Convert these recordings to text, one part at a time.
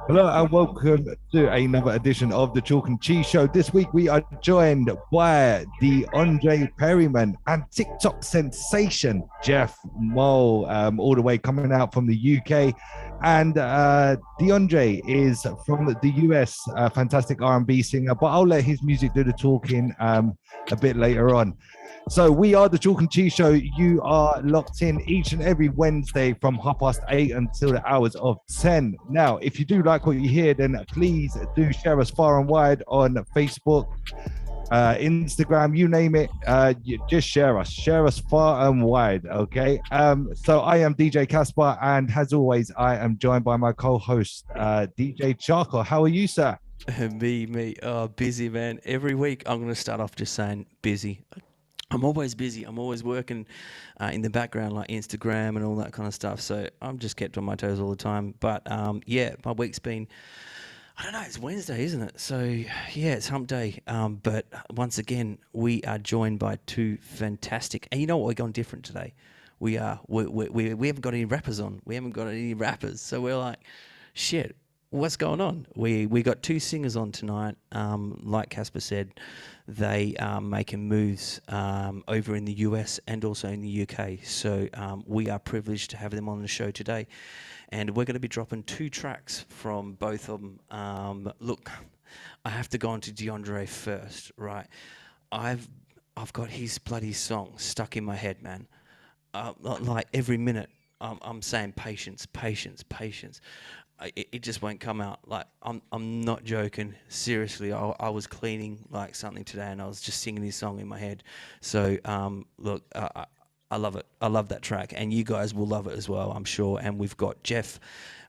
Hello and welcome to another edition of the Chalk and Cheese Show. This week we are joined by DeAndre Perryman and TikTok sensation Geoff Mull, all the way coming out from the UK. And DeAndre is from the US, fantastic R&B singer, but I'll let his music do the talking a bit later on. So we are the Chalk and Cheese Show. You are locked in each and every Wednesday from 8:30 until the hours of 10. Now, if you do like what you hear, then please do share us far and wide on Facebook, Instagram, you name it. You just share us far and wide. Okay. So I am DJ Casper, and as always, I am joined by my co-host, DJ Charco. How are you, sir? Me. Oh, busy, man. Every week, I'm going to start off just saying busy. I'm always busy. I'm always working in the background, like Instagram and all that kind of stuff. So I'm just kept on my toes all the time. But yeah, my week's been, I don't know, it's Wednesday, isn't it? So yeah, it's hump day. But once again, we are joined by two fantastic, and you know what, we're going different today. We haven't got any rappers on. We haven't got any rappers. So we're like, shit, what's going on? We got two singers on tonight. Like Casper said, they are making moves over in the US and also in the UK. So we are privileged to have them on the show today, and we're going to be dropping two tracks from both of them. Look, I have to go on to DeAndre first, right? I've I've got his bloody song stuck in my head, man. Like every minute, I'm saying patience, patience, patience. It just won't come out. Like I'm not joking. Seriously, I was cleaning like something today, and I was just singing his song in my head. So look, I love it. I love that track, and you guys will love it as well, I'm sure. And we've got Geoff,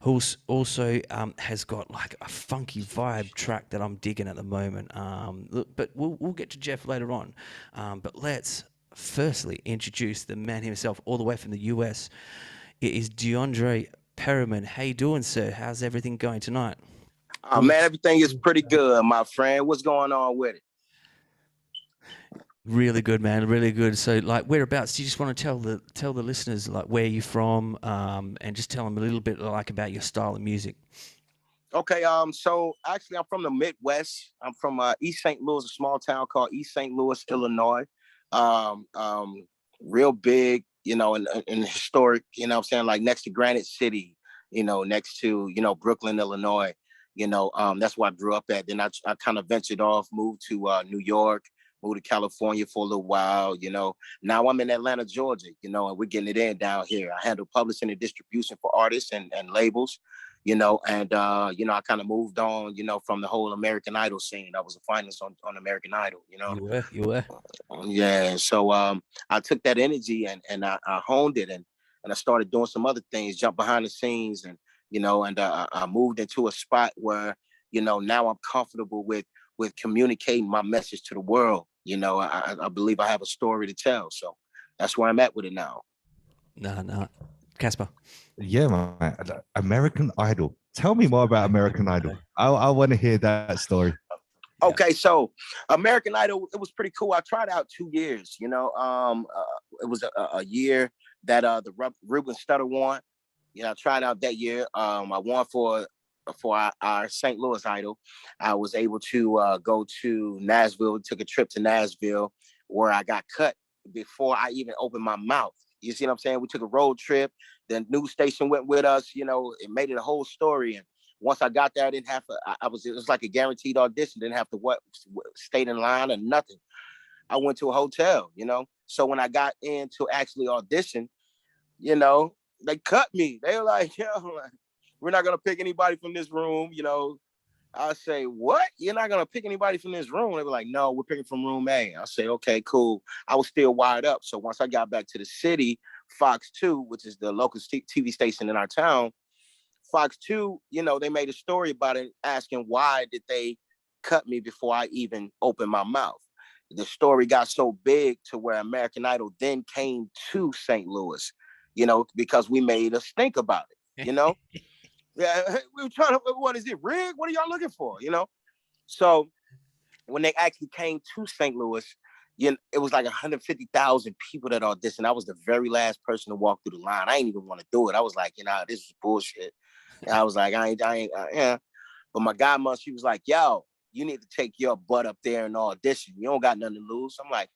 who's also has got like a funky vibe track that I'm digging at the moment. Look, but we'll get to Geoff later on. But let's firstly introduce the man himself, all the way from the US. It is DeAndre Perryman. How you doing, sir? How's everything going tonight? Man, everything is pretty good, my friend. What's going on with it? Really good, man. Really good. So, like, whereabouts? Do you just want to tell the listeners like where you're from, and just tell them a little bit like about your style of music? Okay, so actually I'm from the Midwest. I'm from East St. Louis, a small town called East St. Louis, Illinois. Um, um, Real big, and historic, what I'm saying, like next to Granite City, next to, Brooklyn, Illinois. That's where I grew up at. Then I kind of ventured off, moved to New York, moved to California for a little while. Now I'm in Atlanta, Georgia, and we're getting it in down here. I handle publishing and distribution for artists and labels, I kind of moved on, from the whole American Idol scene. I was a finalist on American Idol. You were. Yeah. So I took that energy and I honed it and I started doing some other things, jump behind the scenes and I moved into a spot where, now I'm comfortable with communicating my message to the world. I believe I have a story to tell. So that's where I'm at with it now. No, Casper. Yeah, man. American Idol. Tell me more about American Idol. I want to hear that story. Okay, so American Idol, it was pretty cool. I tried out 2 years. It was a year that the Ruben Stutter won. I tried out that year. I won for our St. Louis Idol. I was able to go to Nashville. Took a trip to Nashville where I got cut before I even opened my mouth. You see what I'm saying? We took a road trip. The news station went with us. It made it a whole story. And once I got there, I didn't have to. It was like a guaranteed audition. Didn't have to stay in line or nothing. I went to a hotel. So when I got in to actually audition, they cut me. They were like, we're not gonna pick anybody from this room. I say, what? You're not gonna pick anybody from this room? They were like, no, we're picking from room A. I say, okay, cool. I was still wired up. So once I got back to the city, Fox 2, which is the local TV station in our town, Fox 2, they made a story about it, asking why did they cut me before I even opened my mouth. The story got so big to where American Idol then came to St. Louis, because we made us think about it. Yeah, we were trying to, what is it, rigged? What are y'all looking for? So when they actually came to St. Louis, it was like 150,000 people that auditioned. I was the very last person to walk through the line. I didn't even want to do it. I was like, this is bullshit. I was like, yeah. But my godmother, she was like, yo, you need to take your butt up there and audition. You don't got nothing to lose. I'm like,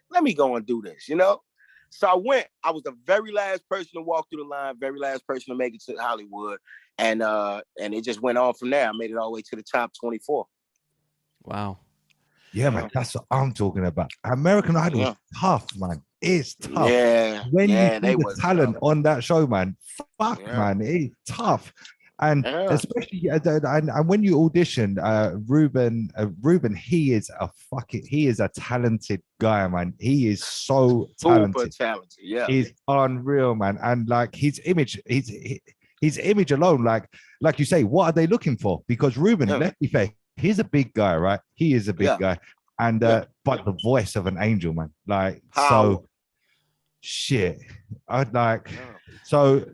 let me go and do this, you know? So I went. I was the very last person to walk through the line, very last person to make it to Hollywood. And it just went on from there. I made it all the way to the top 24. Wow. Yeah, man, that's what I'm talking about. American Idol is tough, man. It's tough. Yeah. When you see they the was talent on that show, man, fuck, Yeah. man, it's tough. And Yeah. especially and when you audition, Ruben, he is a talented guy, man. He is so talented. Super talented. Yeah. He's unreal, man. And like his image alone, like you say, what are they looking for? Because Ruben, Yeah. let's be fair, he's a big guy, right? He is a big guy. And but the voice of an angel, man. Like Power. so shit. I'd like so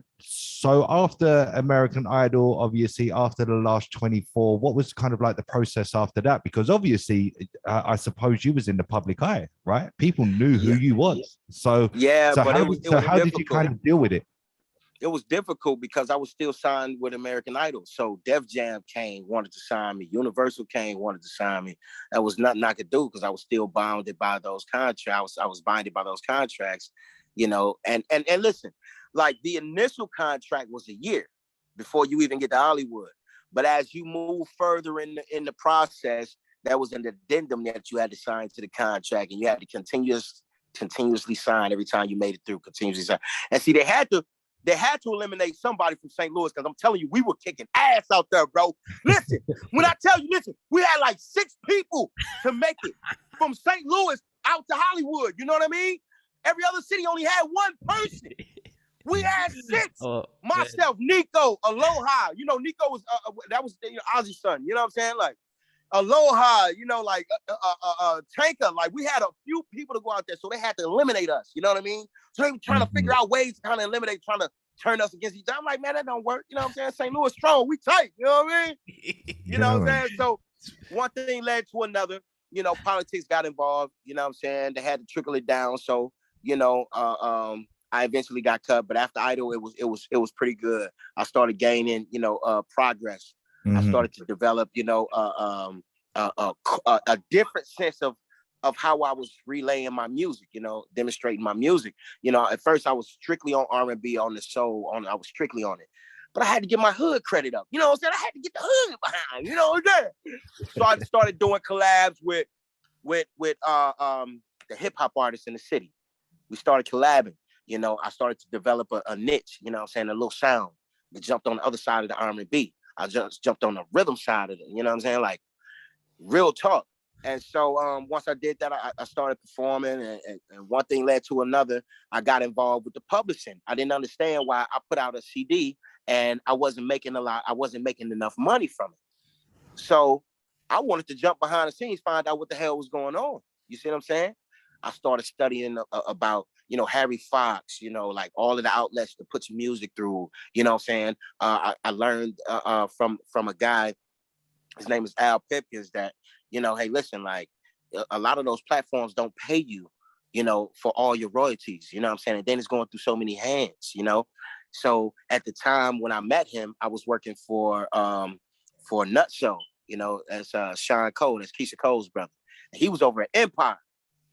after American Idol, obviously after the last 24, what was kind of like the process after that? Because obviously I suppose you was in the public eye, right? People knew who you was. So how did you kind of deal with it? It was difficult because I was still signed with American Idol. So Def Jam wanted to sign me. Universal wanted to sign me. That was nothing I could do because I was still bounded by those contracts. I was binded by those contracts, you know. And listen, like the initial contract was a year before you even get to Hollywood. But as you move further in the process, there was an addendum that you had to sign to the contract, and you had to continuously sign every time you made it through. Continuously sign. And see, they had to eliminate somebody from St. Louis because I'm telling you, we were kicking ass out there, bro. Listen, when I tell you, we had like 6 people to make it from St. Louis out to Hollywood. You know what I mean? Every other city only had 1 person. We had 6. Myself, Nico, Aloha. You know, Nico was that was Ozzy's son. You know what I'm saying? Like Aloha. You know, like Tanka. Like we had a few people to go out there, so they had to eliminate us. You know what I mean? So they were trying to figure out ways to kind of eliminate, trying to turn us against each other. I'm like, man, that don't work. You know what I'm saying? St. Louis strong. We tight. You know what I mean? You know what I'm saying? So one thing led to another. You know, politics got involved. You know what I'm saying? They had to trickle it down. So you know, I eventually got cut, but after Idol, it was pretty good. I started gaining, you know, progress. I started to develop, you know, a different sense of how I was relaying my music, you know, demonstrating my music. You know, at first I was strictly on R&B, on the soul, I was strictly on it. But I had to get my hood credit up. You know what I'm saying? I had to get the hood behind, you know what I'm saying? So I started doing collabs with the hip hop artists in the city. We started collabing. You know, I started to develop a niche, you know what I'm saying, a little sound. I jumped on the other side of the R&B. I just jumped on the rhythm side of it, you know what I'm saying? Like, real talk. And so once I did that, I started performing, and one thing led to another. I got involved with the publishing. I didn't understand why I put out a CD and I wasn't making enough money from it. So I wanted to jump behind the scenes, find out what the hell was going on. You see what I'm saying? I started studying about, you know, Harry Fox, you know, like all of the outlets to put your music through, you know what I'm saying? I learned from a guy, his name is Al Pipkins, that, you know, hey, listen, like a lot of those platforms don't pay you, you know, for all your royalties, you know what I'm saying? And then it's going through so many hands, you know? So at the time when I met him, I was working for Nutso, you know, as Sean Cole, that's Keisha Cole's brother. And he was over at Empire.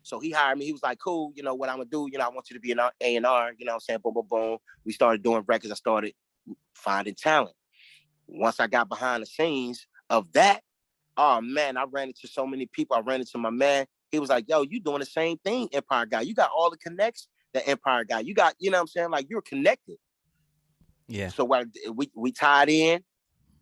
So he hired me. He was like, cool, you know what I'm gonna do? You know, I want you to be an A&R, you know what I'm saying? Boom, boom, boom. We started doing records. I started finding talent. Once I got behind the scenes of that, oh man, I ran into so many people. I ran into my man. He was like, yo, you doing the same thing, Empire guy. You got all the connects that Empire guy. You got, you know what I'm saying? Like, you're connected. Yeah. So we tied in,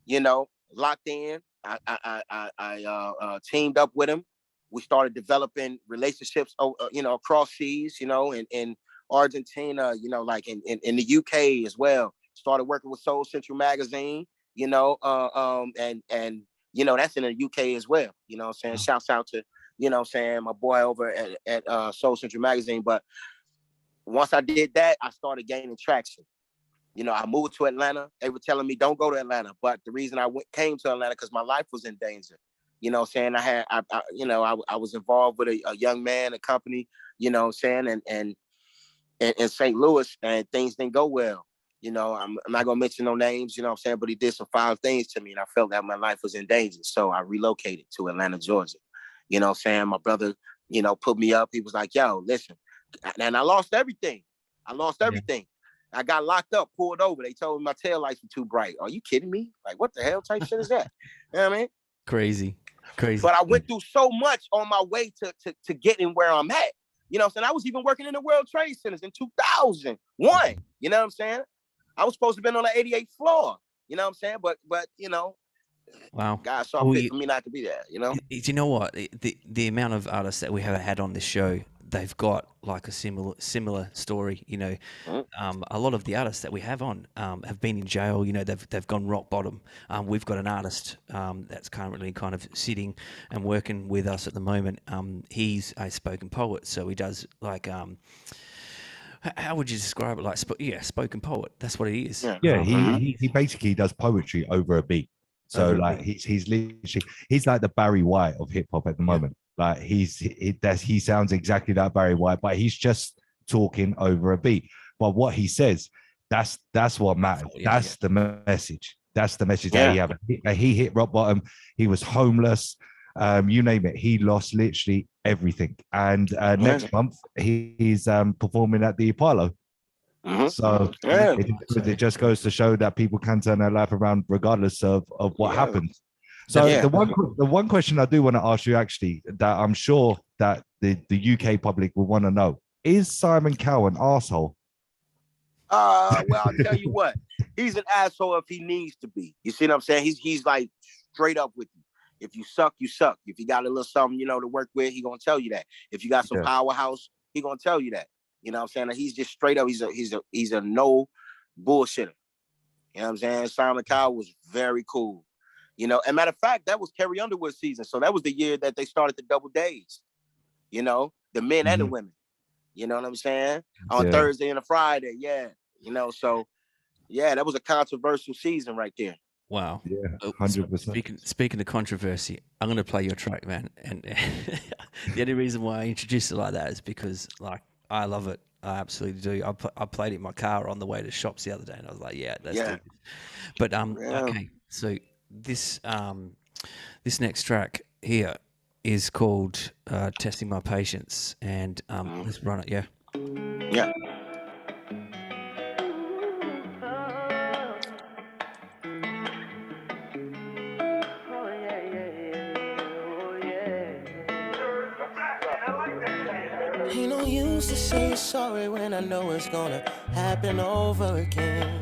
you know, locked in. I teamed up with him. We started developing relationships, you know, across seas, you know, in Argentina, you know, like in the UK as well. Started working with Soul Central magazine, you know, and you know, that's in the UK as well. You know what I'm saying? Shouts out to, you know what I'm saying, my boy over at Soul Central magazine. But once I did that, I started gaining traction. You know, I moved to Atlanta. They were telling me, don't go to Atlanta. But the reason I came to Atlanta, because my life was in danger. You know what I'm saying? I was involved with a young man, a company, you know what I'm saying? And in St. Louis, and things didn't go well. You know, I'm not gonna mention no names, you know what I'm saying, but he did some foul things to me, and I felt that my life was in danger. So I relocated to Atlanta, Georgia. You know what I'm saying? My brother, you know, put me up. He was like, yo, listen. And I lost everything. I got locked up, pulled over. They told me my taillights were too bright. Are you kidding me? Like, what the hell type shit is that? You know what I mean? Crazy. But I went through so much on my way to getting where I'm at. You know what I'm saying? I was even working in the World Trade Centers in 2001. You know what I'm saying? I was supposed to have been on the 88th floor. You know what I'm saying? But you know, wow, God saw fit for me not to be there. You know? Do you know what? The amount of artists that we have had on this show, they've got like a similar story. You know, a lot of the artists that we have on have been in jail. You know, they've gone rock bottom. We've got an artist that's currently kind of sitting and working with us at the moment. He's a spoken poet, so he does like how would you describe it? Like spoken poet. That's what he is. Yeah, he basically does poetry over a beat. So like he's literally he's like the Barry White of hip hop at the moment. Like he sounds exactly like Barry White, but he's just talking over a beat. But what he says, that's what matters. That's the message. That's the message that he had. He hit rock bottom. He was homeless. You name it. He lost literally everything. And next month he's performing at the Apollo. So it just goes to show that people can turn their life around regardless of what happens. So the one question I do want to ask you, actually, that I'm sure that the UK public will want to know, is Simon Cowell an asshole? Well, I'll tell you what, he's an asshole if he needs to be. You see what I'm saying? He's like straight up with you. If you suck, you suck. If you got a little something, you know, to work with, he gonna tell you that. If you got some powerhouse, he gonna tell you that. You know what I'm saying? Like, he's just straight up. He's a no bullshitter. You know what I'm saying? Simon Cowell was very cool. You know, and matter of fact, that was Carrie Underwood's season. So that was the year that they started the double days. You know, the men and the women. You know what I'm saying? On Thursday and a Friday. Yeah. You know, so that was a controversial season right there. Wow. Yeah, 100%. Speaking of controversy, I'm going to play your track, man. And the only reason why I introduced it like that is because, like, I love it. I absolutely do. I played it in my car on the way to shops the other day, and I was like, let's do it. But okay, so this next track here is called Testing My Patience, and let's run it, yeah? Yeah. Ain't no use to say sorry when I know it's gonna happen over again.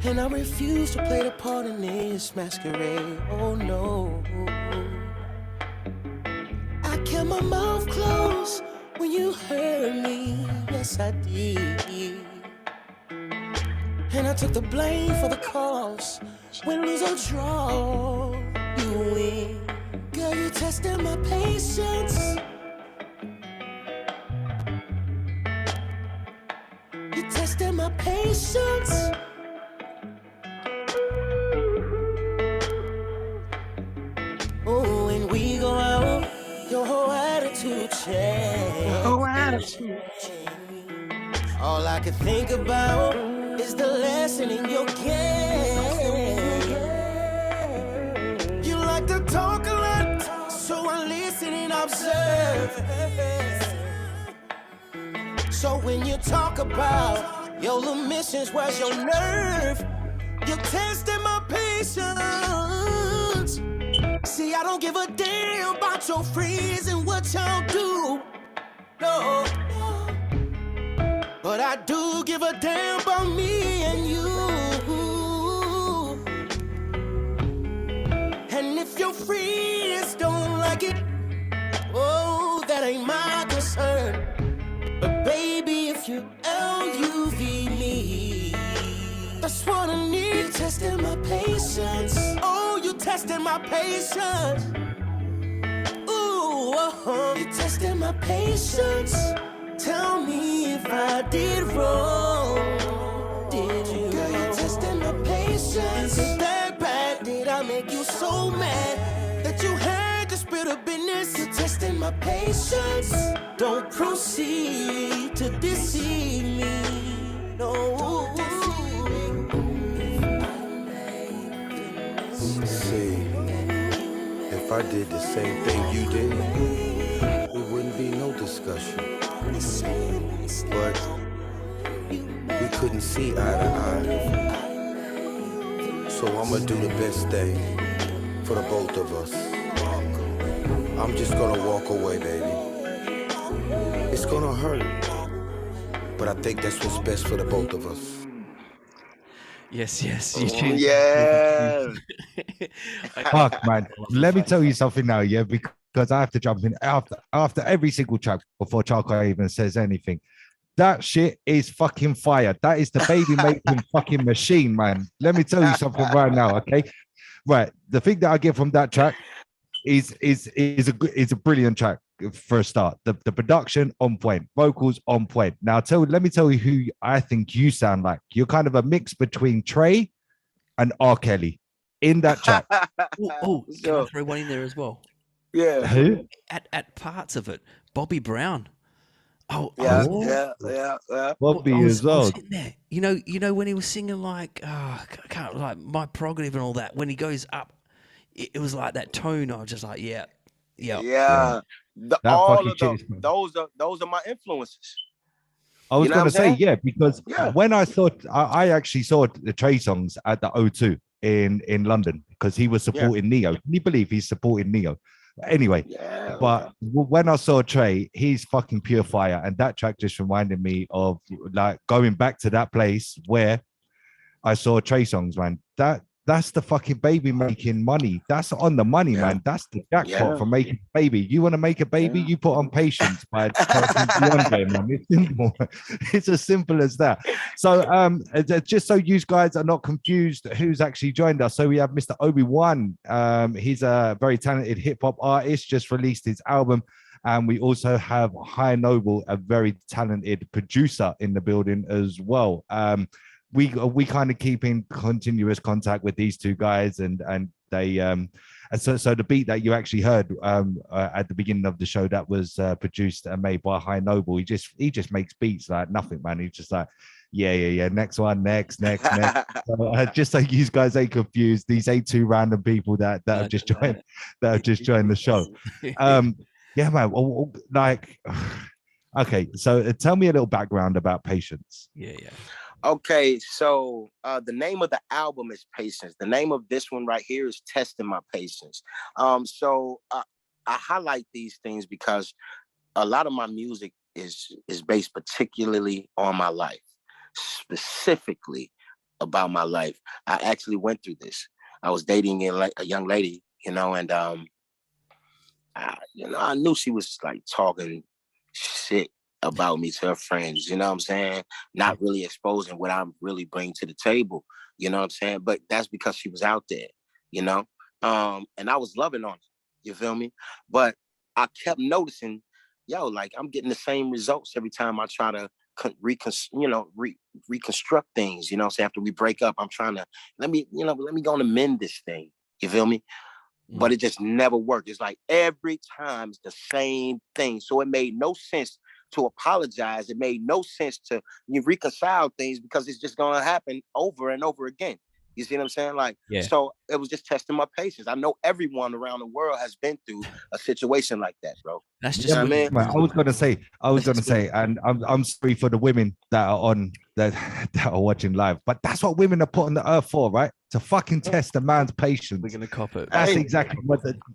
And I refuse to play the part in this masquerade. Oh no. I kept my mouth closed when you hurt me. Yes, I did. And I took the blame for the cause. When lose or draw, you win. Girl, you tested my patience. Testing my patience. Oh, when we go out, your whole attitude change. All I can think about is the lesson in your game. You like to talk a lot, so I listen and observe. So when you talk about your little missions, where's your nerve? You're testing my patience. See, I don't give a damn about your friends and what y'all do. No. But I do give a damn about me and you. And if your friends don't like it, oh, that ain't my concern. But baby, if you LUV me, that's what I need. You're testing my patience. Oh, you testing my patience. Ooh, you're testing my patience. Tell me if I did wrong. Did you? Girl, you're testing my patience. Is it that bad? Did I make you so mad that you had to spit a business? You're testing my patience. Don't proceed to deceive me. No. I did the same thing you did, it wouldn't be no discussion. But we couldn't see eye to eye. So I'ma do the best thing for the both of us. I'm just gonna walk away, baby. It's gonna hurt, but I think that's what's best for the both of us. Yes, you Yeah. Fuck, man. Let me tell you something now, yeah, because I have to jump in after every single track before Charco even says anything. That shit is fucking fire. That is the baby making fucking machine, man. Let me tell you something right now, okay? Right. The thing that I get from that track is a brilliant track for a start. The production on point, vocals on point. Now let me tell you who I think you sound like. You're kind of a mix between Trey and R. Kelly in that track. Can I throw one in there as well? Yeah. Who? At parts of it, Bobby Brown. Yeah. Bobby as well. I was sitting there. You know when he was singing like, I can't, like My Prerogative and all that. When he goes up, it was like that tone. I was just like, yeah. All of them. Those are my influences. I was going to say, yeah, because when I actually saw the Trey songs at the O2 in London because he was supporting Neo. Can you believe he's supporting Neo? Anyway, but when I saw Trey, he's fucking pure fire. And that track just reminded me of like going back to that place where I saw Trey songs, man. That's the fucking baby making money. That's on the money, man. That's the jackpot for making a baby. You want to make a baby, you put on Patience by DeAndre, man. It's simple. It's as simple as that. So just so you guys are not confused who's actually joined us. So we have Mr. Obi-Wan. He's a very talented hip-hop artist, just released his album. And we also have High Noble, a very talented producer in the building as well. We kind of keep in continuous contact with these two guys, and they and so the beat that you actually heard at the beginning of the show, that was produced and made by High Noble. He just makes beats like nothing, man. He's just like next one, next. So, just so you guys ain't confused, these ain't two random people that have just joined the show. Yeah, man. Like, okay, so tell me a little background about Patience. Yeah. Okay, so the name of the album is Patience. The name of this one right here is Testing My Patience. So I highlight these things because a lot of my music is based particularly on my life, specifically about my life. I actually went through this. I was dating a young lady, and I knew she was like talking shit about me to her friends, you know what I'm saying? Not really exposing what I really bring to the table, you know what I'm saying? But that's because she was out there, and I was loving on it, you feel me? But I kept noticing, like I'm getting the same results every time I try to reconstruct things, So after we break up, I'm trying to, let me go and amend this thing, you feel me? But it just never worked. It's like every time it's the same thing. So it made no sense to apologize. It made no sense to reconcile things because it's just going to happen over and over again. You see what I'm saying? Like, So it was just testing my patience. I know everyone around the world has been through a situation like that, bro. That's just what I mean. I was going to say, and I'm sorry for the women that are watching live, but that's what women are put on the earth for, right? To fucking test a man's patience. We're gonna cop it. That's exactly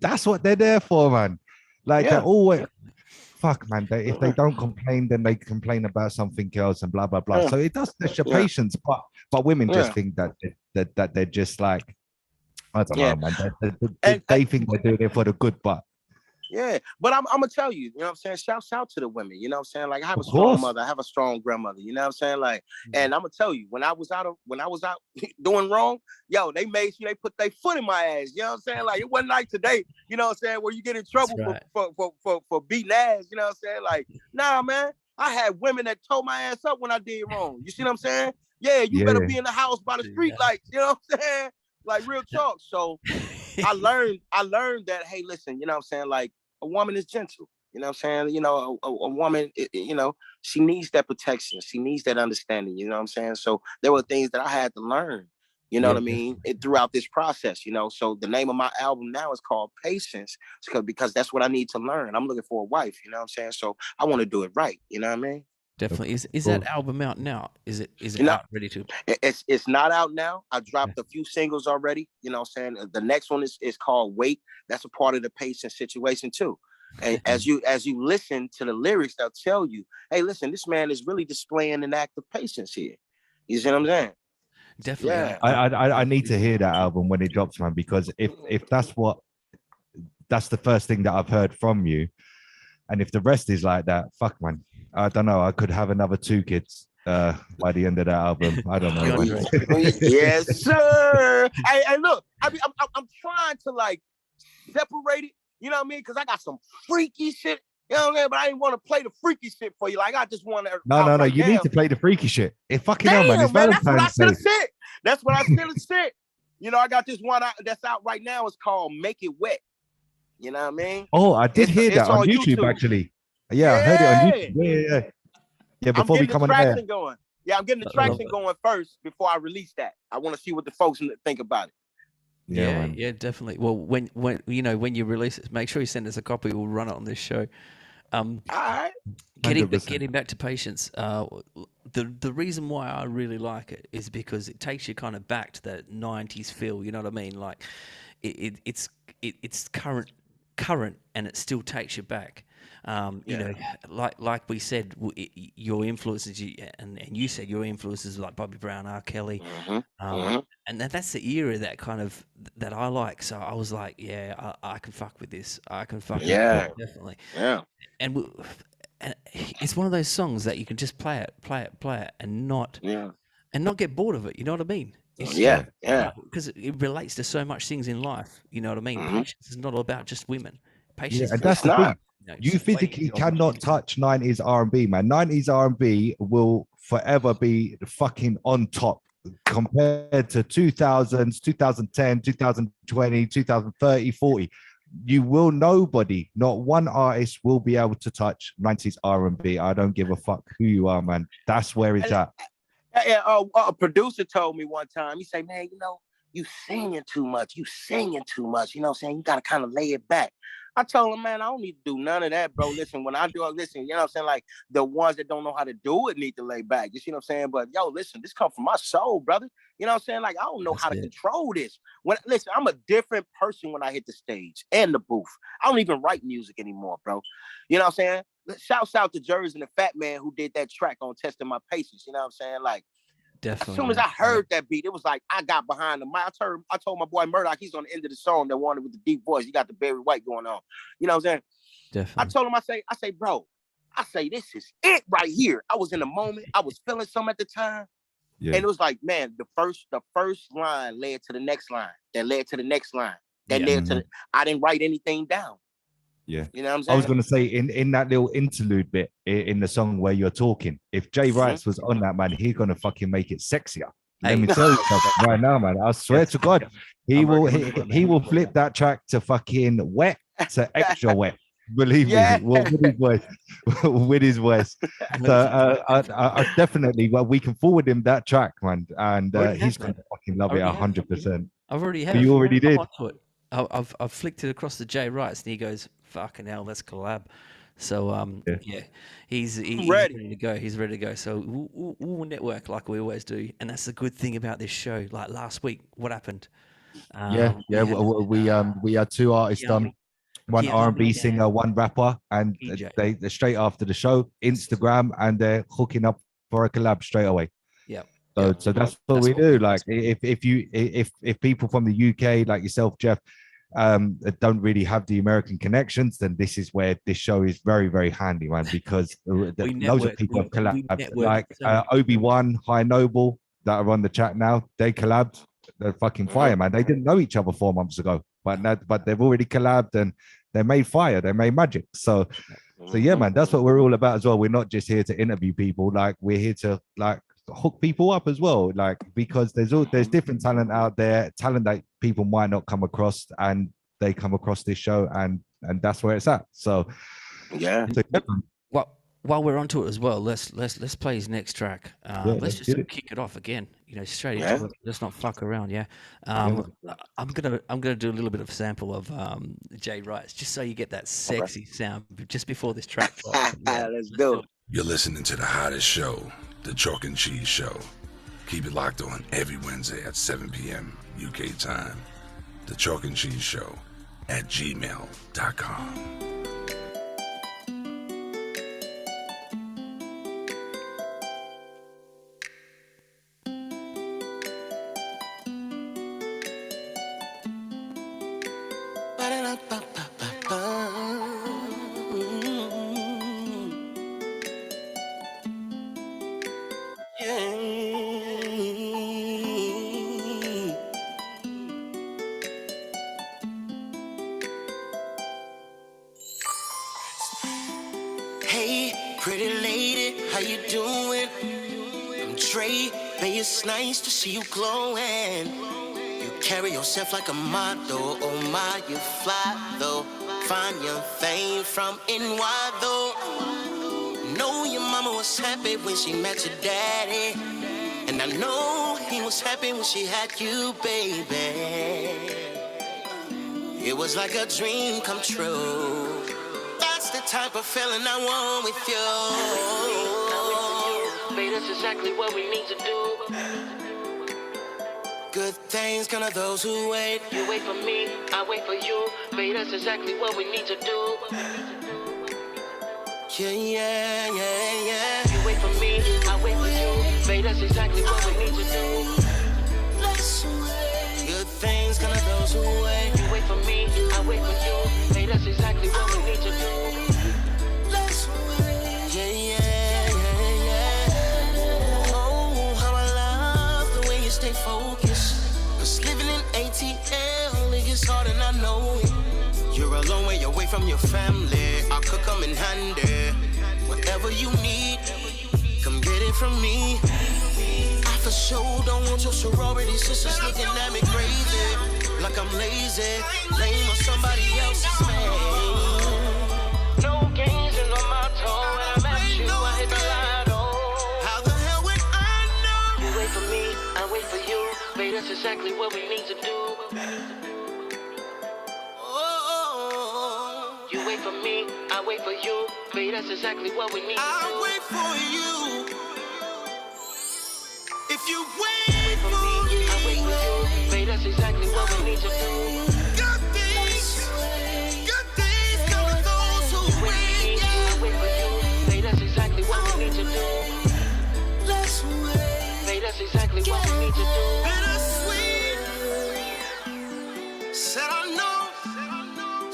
that's what they're there for, man. Like they're always. Fuck, man. If they don't complain, then they complain about something else and blah blah blah. So it does test your patience, but women just think that they're just like, I don't know, man. They think they're doing it for the good, but but I'm gonna tell you, you know what I'm saying? Shout to the women, you know what I'm saying? Like I have a strong mother, I have a strong grandmother, you know what I'm saying? Like, and I'm gonna tell you, when I was out doing wrong, they made sure they put their foot in my ass, you know what I'm saying? Like it wasn't like today, you know what I'm saying, where you get in trouble for beating ass, you know what I'm saying? Like, nah, man, I had women that told my ass up when I did wrong. You see what I'm saying? Yeah, you better be in the house by the street lights, you know what I'm saying? Like real talk. So I learned that, hey, listen, you know what I'm saying? Like a woman is gentle, you know what I'm saying? A woman, she needs that protection. She needs that understanding, you know what I'm saying? So there were things that I had to learn, You know what I mean? Throughout this process, you know. So the name of my album now is called Patience, because that's what I need to learn. I'm looking for a wife, you know what I'm saying? So I want to do it right, you know what I mean? Definitely. Is that album out now? Is it out ready to? It's not out now. I dropped a few singles already, you know what I'm saying? The next one is called Wait. That's a part of the Patience situation too. And as you listen to the lyrics, they'll tell you, hey, listen, this man is really displaying an act of patience here. You see what I'm saying? Definitely. Yeah. I need to hear that album when it drops, man, because if that's the first thing that I've heard from you, and if the rest is like that, fuck, man, I don't know. I could have another 2 kids by the end of that album. I don't know. Yes, sir. Hey, look, I'm trying to like separate it. You know what I mean? Because I got some freaky shit. You know what I mean? But I didn't want to play the freaky shit for you. Like, I just want to. No. You need to play the freaky shit. It fucking Damn, hell, man. It's man, that's what I Valentine's should have Day. said. That's what I should have said. You know, I got this one that's out right now. It's called Make It Wet. You know what I mean? Oh, I did hear that on YouTube, actually. Yeah, I heard it on YouTube. Yeah, before we come on air. Going. Yeah, I'm getting the traction going first before I release that. I want to see what the folks think about it. Yeah, definitely. Well, when you release it, make sure you send us a copy. We'll run it on this show. All right. Getting back to Patience. The reason why I really like it is because it takes you kind of back to that '90s feel. You know what I mean? Like it's current, and it still takes you back. You know, like we said, your influences, and you said your influences like Bobby Brown, R. Kelly, and that's the era that I like. So I was like, yeah, I can fuck with this. I can fuck with it, definitely. Yeah. And it's one of those songs that you can just play it, and not get bored of it. You know what I mean? Because it relates to so much things in life. You know what I mean? Patience is not all about just women. Patience, and that's the thing. You physically cannot touch 90s R&B, man. 90s R&B will forever be fucking on top compared to 2000s, 2010, 2020, 2030, 40. Not one artist will be able to touch 90s R&B. I don't give a fuck who you are, man. That's where it's at. A producer told me one time, he said, man, you singing too much. You know what I'm saying? You got to kind of lay it back. I told him, man, I don't need to do none of that, bro. Listen, when I do it, listen, you know what I'm saying? Like, the ones that don't know how to do it need to lay back. You see what I'm saying? But, listen, this comes from my soul, brother. You know what I'm saying? Like, I don't know how to control this. Listen, I'm a different person when I hit the stage and the booth. I don't even write music anymore, bro. You know what I'm saying? Shouts out to Jersey and the Fat Man who did that track on Testing My Patience. You know what I'm saying? Like, definitely. As soon as I heard that beat, it was like I got behind the mic. I told my boy Murdoch, he's on the end of the song, that one with the deep voice. He got the Barry White going on. You know what I'm saying? Definitely. I told him, I say, bro, this is it right here. I was in the moment. I was feeling something at the time. Yeah. And it was like, man, the first line led to the next line. That led to the next line. That led to I didn't write anything down. Yeah. You know what I'm saying? I was going to say in that little interlude bit in the song where you're talking, if Jay Rice was on that, man, he's going to fucking make it sexier. Let me tell you something right now, man. I swear to God, he will flip that track to fucking wet to extra wet. Believe me, with his voice. So I definitely, we can forward him that track, man, and he's going to fucking love it 100%. I've already have. You already did. I've flicked it across to Jay Rice, and he goes, "Fucking hell, let's collab." So he's ready to go. He's ready to go. So we'll network like we always do, and that's the good thing about this show. Like last week, what happened? We had 2 artists done. One R&B singer, one rapper, and they straight after the show, Instagram, and they're hooking up for a collab straight away. Yeah. So that's what we do. Like if people from the UK like yourself, Geoff, don't really have the American connections, then this is where this show is very, very handy, man, because loads of people have collabed. Like Obi-Wan, High Noble that are on the chat now, they collabed. They're fucking fire, man. They didn't know each other 4 months ago, but they've already collabed and they made fire. They made magic. So yeah, man, that's what we're all about as well. We're not just here to interview people. Like we're here to like hook people up as well. Like because there's different talent out there, talent that people might not come across, and they come across this show, and that's where it's at. So yeah. While we're onto it as well, let's play his next track. Let's just kick it off again. straight Yeah. into it. Let's not fuck around. Yeah. I'm gonna do a little bit of a sample of Jay Wright's, just so you get that sexy sound just before this track drops. Yeah, Let's do it. You're listening to the hottest show, the Chalk and Cheese Show. Keep it locked on every Wednesday at 7 p.m. UK time. The Chalk and Cheese Show at gmail.com. Hey, pretty lady, how you doing? I'm Dre, babe, it's nice to see you glowing. You carry yourself like a model, oh my, you fly though. Find your thing from NY though. Know your mama was happy when she met your daddy, and I know he was happy when she had you, baby. It was like a dream come true. That's the type of feeling I want with you. Babe, that's exactly what we need to do. Good things come to those who wait. You wait for me, I wait for you. Babe, that's exactly what we need to do. Yeah, yeah, yeah, yeah. You wait for me, I wait for you. Babe, that's exactly what we need to do. Good things come to those who wait. You wait for me, I wait for you. Babe, that's exactly what we need to do. Yeah, yeah, yeah, yeah. Oh, how I love the way you stay focused. 'Cause living in ATL, it gets hard and I know it. You're a long way away from your family. I could come in handy. Whatever you need, come get it from me. I for sure don't want your sorority sisters looking at me crazy, like I'm lazy, lame on somebody else's man. No games is on my toe, and I'm at you, I hit the lotto. How the hell would I know? You wait for me, I wait for you. Babe, that's exactly what we need to do. You wait for me, I wait for you. Babe, that's exactly what we need to do. I wait for you. If you wait for me, I wait for you. Babe, that's exactly what we need to do. Good things come to those who wait. I wait for you. Babe, that's exactly what we need to do. Babe, that's exactly what we need to do. Bittersweet. Said I know.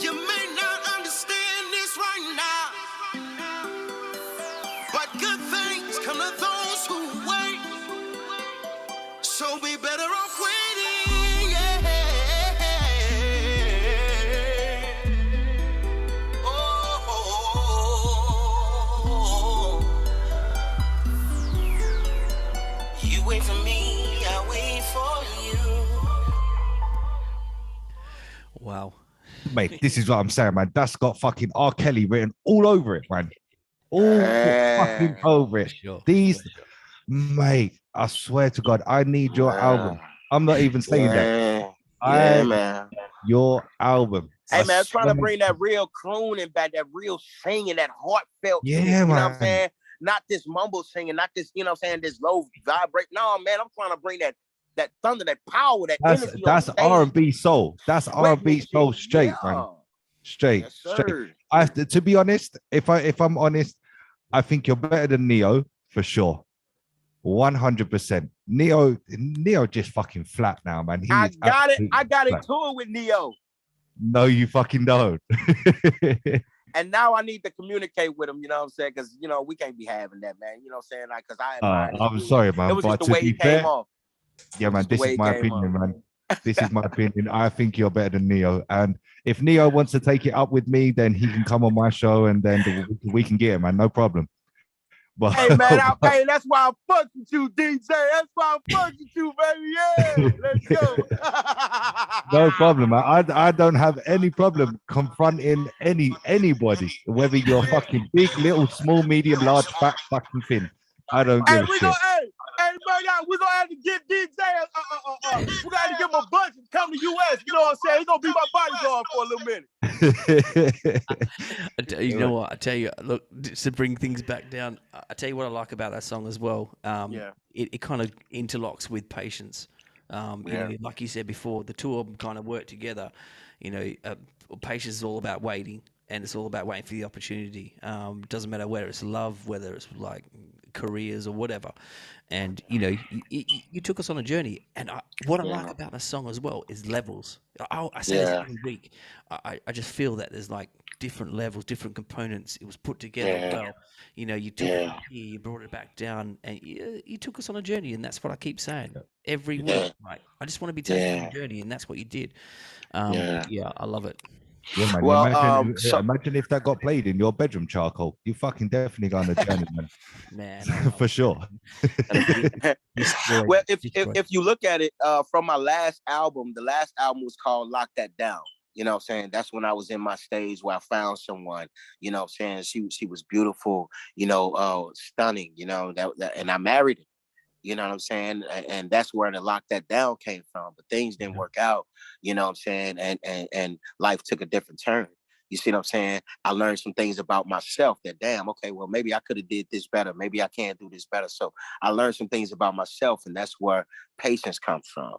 You may not understand this right now, but good things come to those who wait. So we better off waiting, yeah. Oh, you wait for me, I wait for you. Wow. Mate, this is what I'm saying, man. That's got fucking R. Kelly written all over it, man. All fucking over it. Sure. These, mate, I swear to God, I need your album. I'm not even saying that. Yeah, man. Your album. Hey, man, I'm trying to bring that real crooning back, that real singing, that heartfelt Yeah, singing, you know what I'm man. saying? Not this mumble singing, not this, you know what I'm saying, this low vibrate. No, man, I'm trying to bring that thunder, that power, that energy. That's R&B soul. That's R&B soul straight, man. Straight, Yes, straight. sir. To be honest, if I'm honest, I think you're better than Neo for sure. 100%. Neo just fucking flat now, man. I is got it. absolutely I got flat. into it with Neo. No, you fucking don't. And now I need to communicate with him, you know what I'm saying? Because, you know, we can't be having that, man. You know what I'm saying? Like, because I admire I'm his sorry, music. man. It was But just the to way be he fair, came off. yeah, man, Just the this way is he my came opinion, off. man. This is my opinion. I think you're better than Neo. And if Neo wants to take it up with me, then he can come on my show and then we can get him, man. No problem. But Hey, man, hey, that's why I fuck with you, DJ. That's why I fuck with you, baby. Yeah, let's go. no problem, man. I don't have any problem confronting anybody, whether you're fucking big, little, small, medium, large, fat, fucking thin. I don't Hey, give a we shit. go, hey, man, we're gonna have to get DJ. We gotta give him a bunch and come to US. You know what I'm saying? He's gonna be my bodyguard for a little minute. You know what? I tell you, look, just to bring things back down, I tell you what I like about that song as well. It kind of interlocks with Patience. You know, like you said before, the two of them kind of work together. You know, Patience is all about waiting, and it's all about waiting for the opportunity. Doesn't matter whether it's love, whether it's like careers or whatever. And you know, you took us on a journey. And what I like about the song as well is levels. I say this every week. I just feel that there's like different levels, different components. It was put together well. You know, you took it up here, you brought it back down, and you took us on a journey. And that's what I keep saying every week. Like, I just want to be taken on a journey, and that's what you did. Yeah, I love it. Yeah, man. Well, imagine if that got played in your bedroom, Charcoal. You fucking definitely go on a journey, man. Man, For sure. Well, if you look at it from my last album, the last album was called Lock That Down. You know what I'm saying? That's when I was in my stage where I found someone, you know what I'm saying? She was beautiful, you know, stunning, you know, that and I married her. You know what I'm saying? And that's where the Lock That Down came from. But things didn't work out, you know what I'm saying? And life took a different turn. You see what I'm saying? I learned some things about myself that, damn, okay, well, maybe I could have did this better. Maybe I can't do this better. So I learned some things about myself, and that's where patience comes from.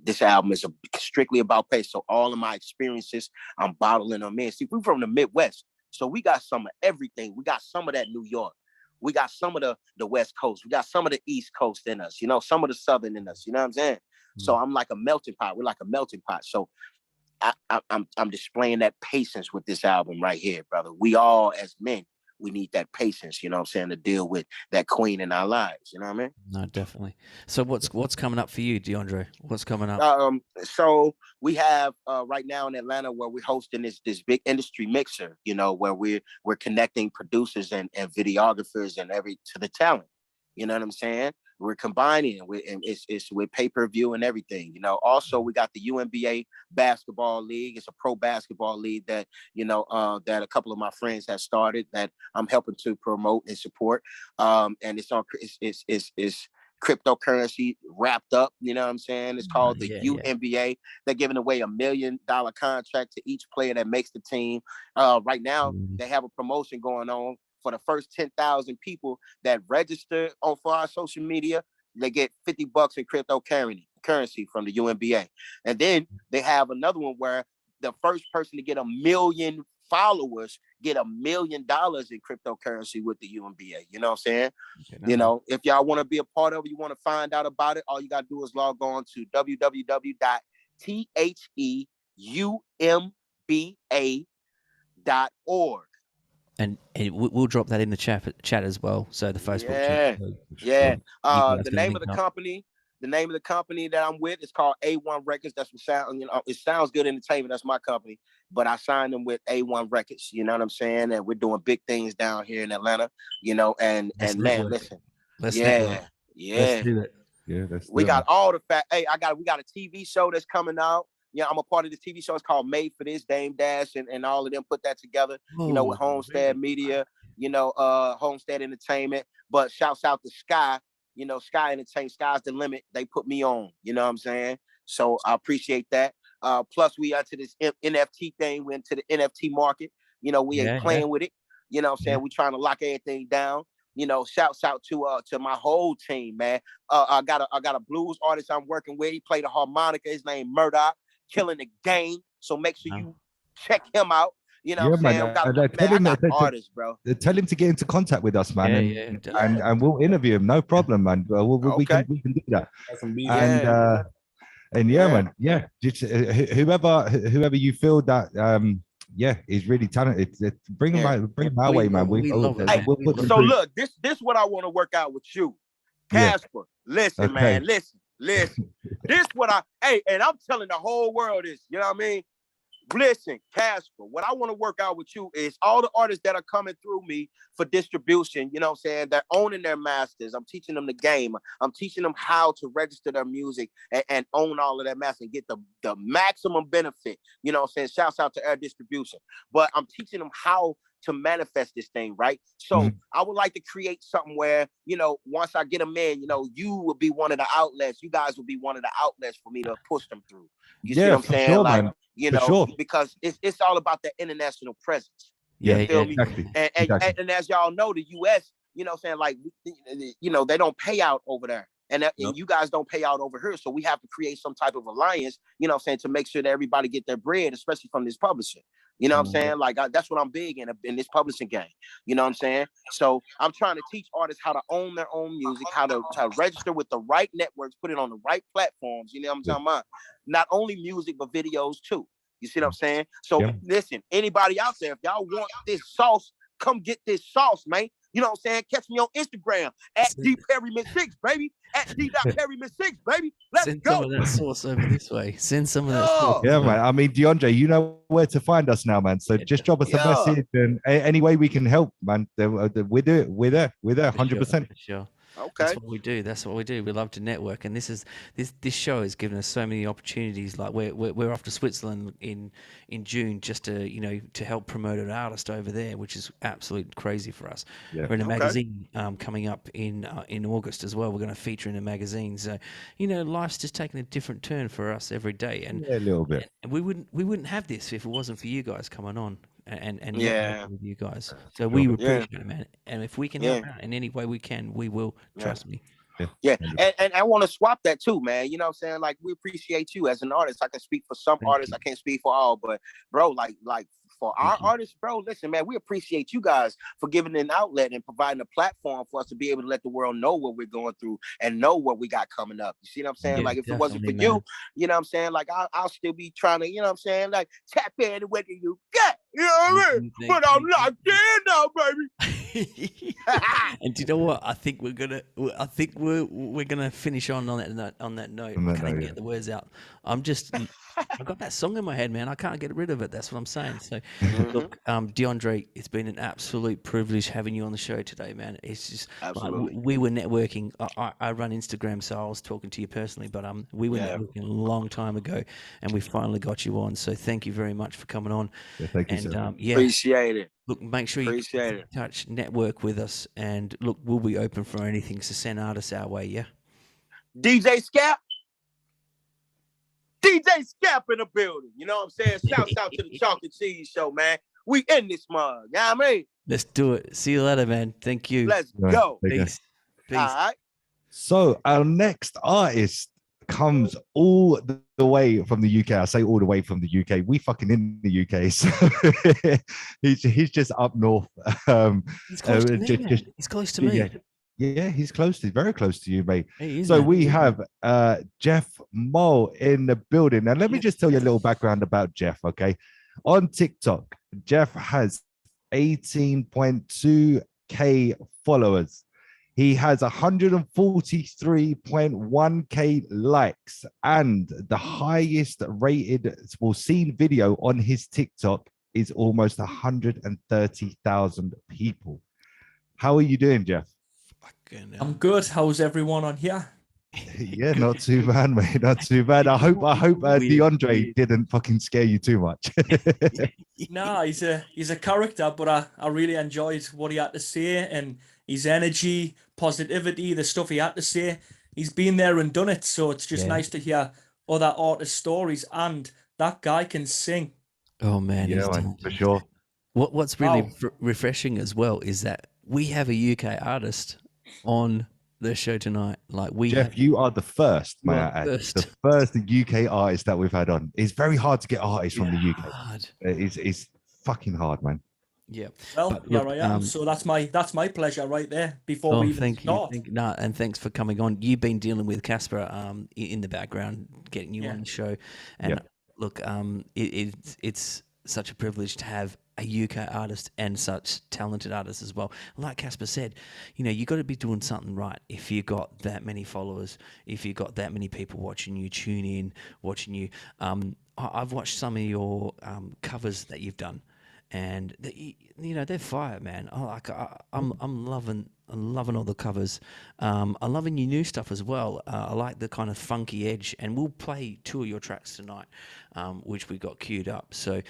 This album is strictly about patience. So all of my experiences, I'm bottling them in. See, we're from the Midwest, so we got some of everything. We got some of that New York. We got some of the West Coast. We got some of the East Coast in us, you know, some of the Southern in us, you know what I'm saying? So I'm like a melting pot. We're like a melting pot. So I'm displaying that patience with this album right here, brother. We all, as men, we need that patience, you know what I'm saying, to deal with that queen in our lives, you know what I mean? No, definitely. So what's coming up for you, DeAndre? What's coming up? So we have right now in Atlanta where we're hosting this big industry mixer, you know, where we're connecting producers and videographers and to the talent. You know what I'm saying? We're combining it and it's with pay-per-view and everything, you know. Also, we got the UNBA basketball league. It's a pro basketball league that, you know, that a couple of my friends have started that I'm helping to promote and support. And it's cryptocurrency wrapped up, you know what I'm saying? It's called the UNBA. They're giving away $1 million contract to each player that makes the team. Right now, they have a promotion going on for the first 10,000 people that register for our social media. They get $50 in cryptocurrency from the UNBA. And then they have another one where the first person to get 1 million followers get $1 million in cryptocurrency with the UNBA. You know what I'm saying? Okay, you know, if y'all want to be a part of it, you want to find out about it, all you got to do is log on to www.theumba.org. And we'll drop that in the chat as well. So the Facebook chat. Yeah. The name of the company that I'm with is called A1 Records. That's what sound, you know, it sounds good entertainment. That's my company, but I signed them with A1 Records. You know what I'm saying? And we're doing big things down here in Atlanta. You know, and man, listen, let's do it. Yeah, we got all the fact. Hey, we got a TV show that's coming out. Yeah, I'm a part of the TV show. It's called Made for This. Dame Dash and all of them put that together, you know, with Homestead Media, you know, Homestead Entertainment. But shouts out to Sky, you know, Sky Entertainment, Sky's the limit. They put me on, you know what I'm saying? So I appreciate that. Plus, we are to this NFT thing. We're into the NFT market. You know, we ain't playing with it. You know what I'm saying? We're trying to lock everything down. You know, shouts out to my whole team, man. I got a blues artist I'm working with. He played a harmonica. His name Murdoch. Killing the game, so make sure you check him out. You know what I'm saying? I got artists, bro. Tell him to get into contact with us, man, and we'll interview him. No problem, man. We can do that. Man. Yeah, just, whoever you feel that is really talented. Bring him our way, man. We love it. Hey, so look, this what I want to work out with you, Casper. Listen, man, listen. This and I'm telling the whole world this, you know what I mean? Listen, Casper, what I want to work out with you is all the artists that are coming through me for distribution, you know what I'm saying? They're owning their masters. I'm teaching them the game. I'm teaching them how to register their music and own all of their masters and get the maximum benefit, you know what I'm saying? Shouts out to Air Distribution. But I'm teaching them how to manifest this thing, right? So I would like to create something where, you know, once I get them in, you know, you will be one of the outlets. You guys will be one of the outlets for me to push them through. You see what I'm saying? Sure, like, man. you For know, sure. because it's all about the international presence. Yeah, You feel me? Exactly. And as y'all know, the U.S., you know what I'm saying, like, you know, they don't pay out over there. And you guys don't pay out over here. So we have to create some type of alliance, you know what I'm saying, to make sure that everybody get their bread, especially from this publishing. You know what I'm saying? Like, that's what I'm big in this publishing game. You know what I'm saying? So I'm trying to teach artists how to own their own music, how to register with the right networks, put it on the right platforms. You know what I'm talking about? Not only music, but videos too. You see what I'm saying? So listen, anybody out there, if y'all want this sauce, come get this sauce, man. You know what I'm saying? Catch me on Instagram at DPerryman6, baby. At D.Perryman6, baby. Let's Send go. some of that sauce over this way. Send some of that sauce. Yeah, man. I mean, DeAndre, you know where to find us now, man. So just drop us a message, and any way we can help, man. We're there. We're there. 100%. Sure. Okay. That's what we do. That's what we do. We love to network, and this show has given us so many opportunities. Like we're off to Switzerland in June just to help promote an artist over there, which is absolutely crazy for us. Yeah. We're in a magazine coming up in August as well. We're going to feature in a magazine. So life's just taking a different turn for us every day, and a little bit. And we wouldn't have this if it wasn't for you guys coming on. And with you guys, so we appreciate it, man. And if we can help out in any way we can, we will. Trust me. Yeah, and I want to swap that too, man. You know what I'm saying? Like, we appreciate you as an artist. I can speak for some artists. I can't speak for all, but bro, like for our artists, bro, listen, man, we appreciate you guys for giving an outlet and providing a platform for us to be able to let the world know what we're going through and know what we got coming up. You see what I'm saying? Yeah, like, if it wasn't for man. you know what I'm saying? Like, I'll still be trying to, you know what I'm saying? Like, tap in and what do you got? You know what I mean? But I'm locked in now, baby. And do you know what? I think we're gonna finish on that note. I can't even get the words out. I've got that song in my head, man. I can't get rid of it. That's what I'm saying. So, look, DeAndre, it's been an absolute privilege having you on the show today, man. It's just absolutely. We were networking. I run Instagram, so I was talking to you personally, but we were networking a long time ago, and we finally got you on. So, thank you very much for coming on. Yeah, thank you, and appreciate it. Look, make sure you get in touch, network with us, and look, we'll be open for anything. So send artists our way, yeah. DJ Scap in the building. You know what I'm saying? Shouts out to the Chocolate Cheese Show, man. We in this mug. You know what I mean? Let's do it. See you later, man. Thank you. Let's go. Peace. All right. So our next artist comes all the way from the UK. I say all the way from the UK. We fucking in the UK. So he's just up north. He's close to me, man. He's close to me. Yeah, he's very close to you, mate. So we have Geoff Mull in the building. Now, let me just tell you a little background about Geoff, okay? On TikTok, Geoff has 18.2K followers. He has 143.1K likes, and the highest rated seen video on his TikTok is almost 130,000 people. How are you doing, Geoff? I'm good. How's everyone on here? Yeah, not too bad, mate. Not too bad. I hope DeAndre didn't fucking scare you too much. No, he's a character, but I really enjoyed what he had to say and his energy, positivity, the stuff he had to say. He's been there and done it, so it's just nice to hear other artists' stories. And that guy can sing. Oh man, yeah, man, for sure. What's really refreshing as well is that we have a UK artist on the show tonight. Like Geoff, you are the first, man. The first UK artist that we've had on. It's very hard to get artists from the UK. It's fucking hard, man. Yeah. Well, here I am. So that's my pleasure right there. Before we even start. And thanks for coming on. You've been dealing with Casper in the background, getting you on the show. And look, it's such a privilege to have a UK artist and such talented artists as well. Like Casper said, you got to be doing something right if you got that many followers, if you got that many people watching you, tune in, watching you. I've watched some of your covers that you've done, and they're fire, man. I'm loving all the covers. I'm loving your new stuff as well. I like the kind of funky edge, and we'll play 2 of your tracks tonight, which we got queued up. So,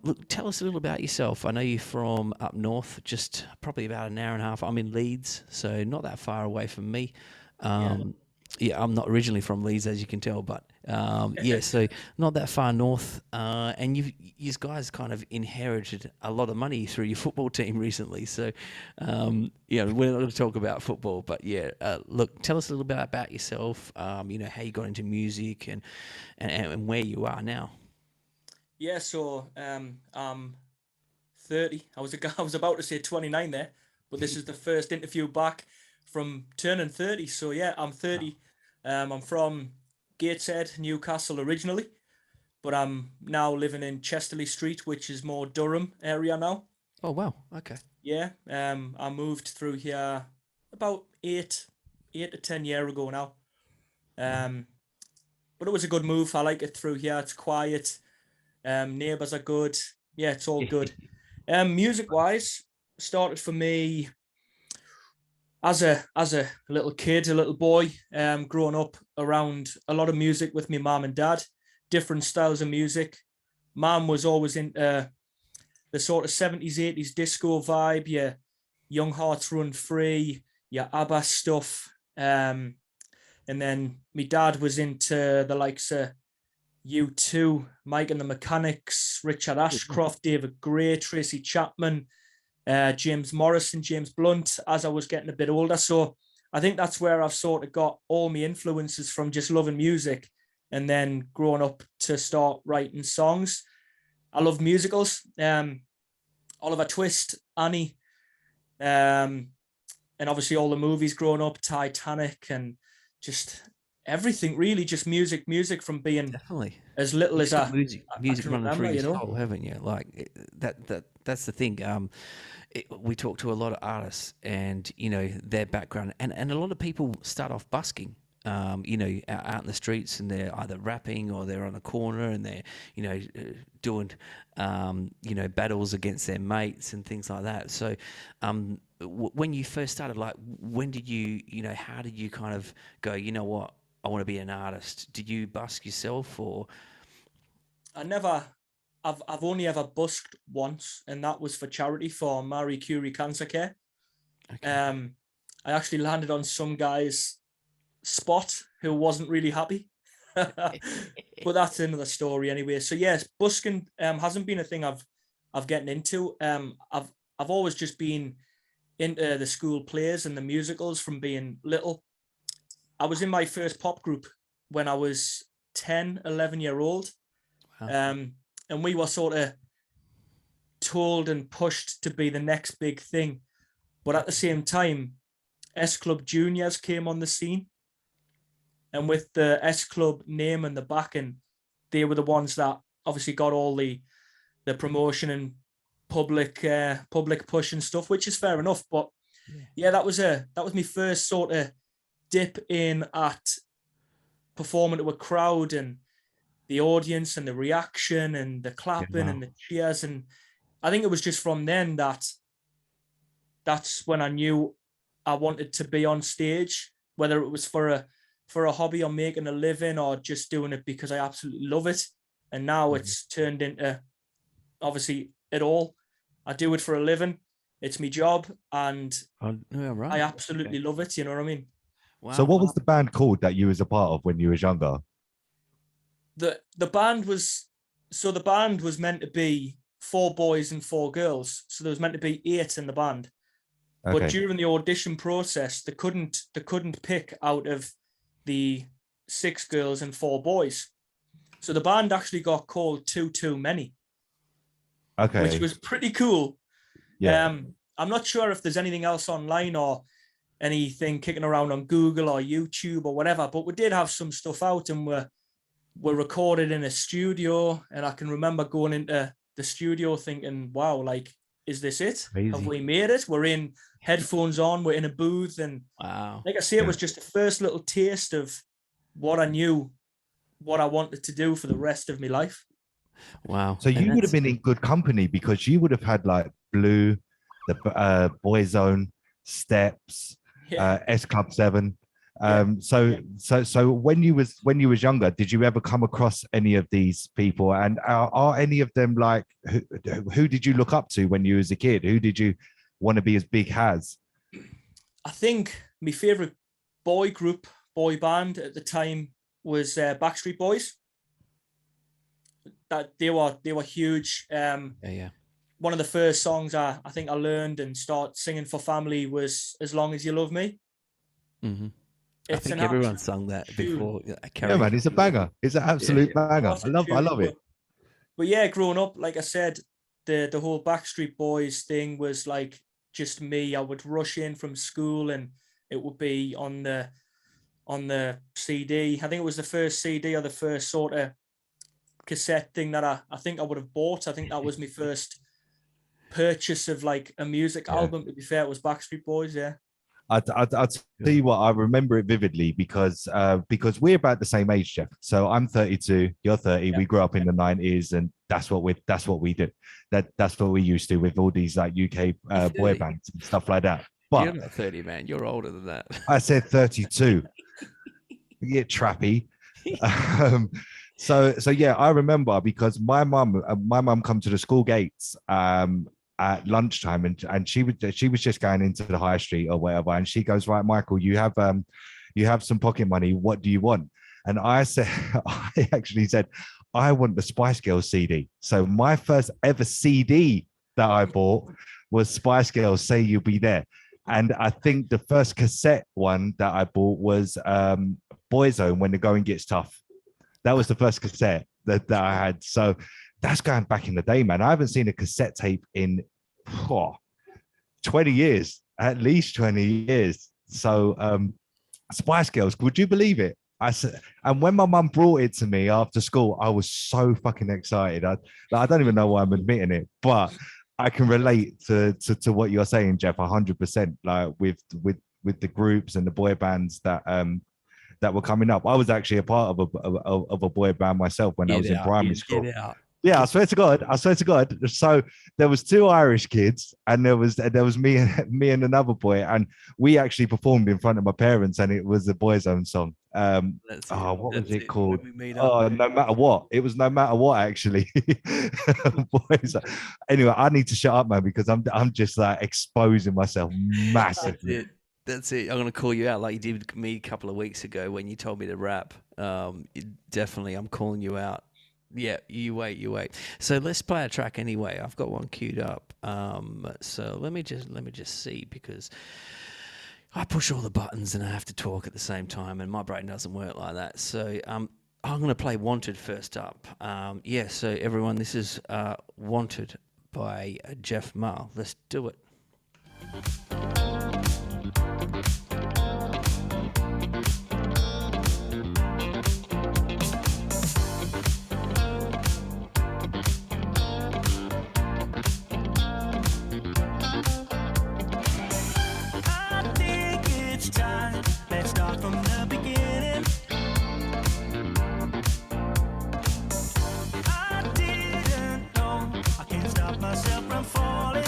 look, tell us a little about yourself. I know you're from up north, just probably about an hour and a half. I'm in Leeds, so not that far away from me. Yeah, I'm not originally from Leeds, as you can tell, but so not that far north. And you guys kind of inherited a lot of money through your football team recently. So, we're not going to talk about football, but look, tell us a little bit about yourself. How you got into music and where you are now. Yeah, so I'm 30. I was about to say 29 there, but this is the first interview back from turning 30. So yeah, I'm 30. I'm from Gateshead, Newcastle originally, but I'm now living in Chesterley Street, which is more Durham area now. Oh wow, okay. Yeah, I moved through here about 8 to 10 years ago now. But it was a good move. I like it through here. It's quiet. Neighbours are good. Yeah, it's all good. Music wise, started for me as a little kid, a little boy, growing up around a lot of music with my mum and dad, different styles of music. Mum was always into the sort of 70s, 80s disco vibe, your Young Hearts Run Free, your ABBA stuff. And then my dad was into the likes of U2, Mike and the Mechanics, Richard Ashcroft, David Gray, Tracy Chapman, James Morrison, James Blunt, as I was getting a bit older. So I think that's where I've sort of got all my influences from, just loving music and then growing up to start writing songs. I love musicals. Oliver Twist, Annie, and obviously all the movies growing up, Titanic, and just everything really, just music from being definitely as little as music can running remember, through you your know? soul, haven't you? Like that's the thing. We talk to a lot of artists and their background, and a lot of people start off busking, out in the streets, and they're either rapping or they're on a corner and they're doing battles against their mates and things like that. So when you first started, like, when did you how did you kind of go, you know what, I want to be an artist? Did you busk yourself, or? I've only ever busked once, and that was for charity for Marie Curie Cancer Care. Okay. I actually landed on some guy's spot who wasn't really happy, but that's another story anyway. So yes, busking hasn't been a thing I've gotten into. I've always just been into the school plays and the musicals from being little. I was in my first pop group when I was 10, 11 year old. Wow. And we were sort of told and pushed to be the next big thing. But at the same time, S Club Juniors came on the scene. And with the S Club name and the backing, they were the ones that obviously got all the promotion and public push and stuff, which is fair enough. But yeah, that was my first sort of dip in at performing to a crowd and the audience and the reaction and the clapping and the cheers. And I think it was just from then that's when I knew I wanted to be on stage, whether it was for a hobby or making a living or just doing it because I absolutely love it. And now it's turned into obviously it all. I do it for a living. It's my job, and I absolutely love it. You know what I mean? Wow. So what was the band called that you was a part of when you was younger? The band was meant to be 4 boys and 4 girls. So there was meant to be 8 in the band. Okay. But during the audition process, they couldn't pick out of the 6 girls and 4 boys. So the band actually got called Too Many. Okay. Which was pretty cool. Yeah. I'm not sure if there's anything else online or anything kicking around on Google or YouTube or whatever, but we did have some stuff out, and we're recorded in a studio. And I can remember going into the studio thinking, wow, like, is this it? Crazy. Have we made it? We're in headphones on, we're in a booth. And wow, like I say, it was just the first little taste of what I knew, what I wanted to do for the rest of my life. Wow. So And you would have that's- been in good company because you would have had like Blue, the Boyzone, Steps, Yeah. S Club 7. Yeah. So when you was younger, did you ever come across any of these people? And are any of them like who did you look up to when you was a kid? Who did you want to be as big as? I think my favorite boy band at the time was Backstreet Boys. That they were huge. yeah. One of the first songs I think I learned and started singing for family was "As Long as You Love Me." Mm-hmm. I It's think an everyone absolute sung that tune. before. Yeah, man, it's a banger. It's an absolute banger. Classic I tune, love it. But yeah, growing up, like I said, the whole Backstreet Boys thing was like just me. I would rush in from school and it would be on the CD. I think it was the first CD or the first sort of cassette thing that I think I would have bought. I think that was my first purchase of like a music album. To be fair, it was Backstreet Boys. Yeah. I'll tell you what, I remember it vividly because we're about the same age, Geoff. So I'm 32, you're 30. We grew up in the 90s, and that's what we do. That's what we used to with all these like UK boy bands and stuff like that. But You're not 30, man. You're older than that. I said 32. You get trappy. So yeah, I remember because my mum come to the school gates at lunchtime, and she was just going into the high street or whatever, and she goes, right, Michael, you have some pocket money, what do you want? And I actually said I want the Spice Girls CD. So my first ever CD that I bought was Spice Girls Say You'll Be There. And I think the first cassette one that I bought was Boyzone, When the Going Gets Tough. That was the first cassette that I had. So that's going back in the day, man. I haven't seen a cassette tape in 20 years, at least 20 years. So Spice Girls, would you believe it? I said, and when my mum brought it to me after school, I was so fucking excited. I don't even know why I'm admitting it, but I can relate to what you're saying, Geoff, 100%. Like with the groups and the boy bands that were coming up. I was actually a part of a boy band myself when I was in primary school. Yeah, I swear to God. So there was 2 Irish kids, and there was me and another boy, and we actually performed in front of my parents, and it was a Boyzone song. What was it called? Oh, No Matter What. It was No Matter What, actually. Anyway, I need to shut up, man, because I'm just like exposing myself massively. That's it. I'm going to call you out like you did with me a couple of weeks ago when you told me to rap. Definitely, I'm calling you out. Yeah, you wait. So let's play a track anyway. I've got one queued up. So let me just see, because I push all the buttons and I have to talk at the same time, and my brain doesn't work like that. So I'm going to play Wanted first up. So everyone, this is Wanted by Geoff Mull. Let's do it. Myself from falling.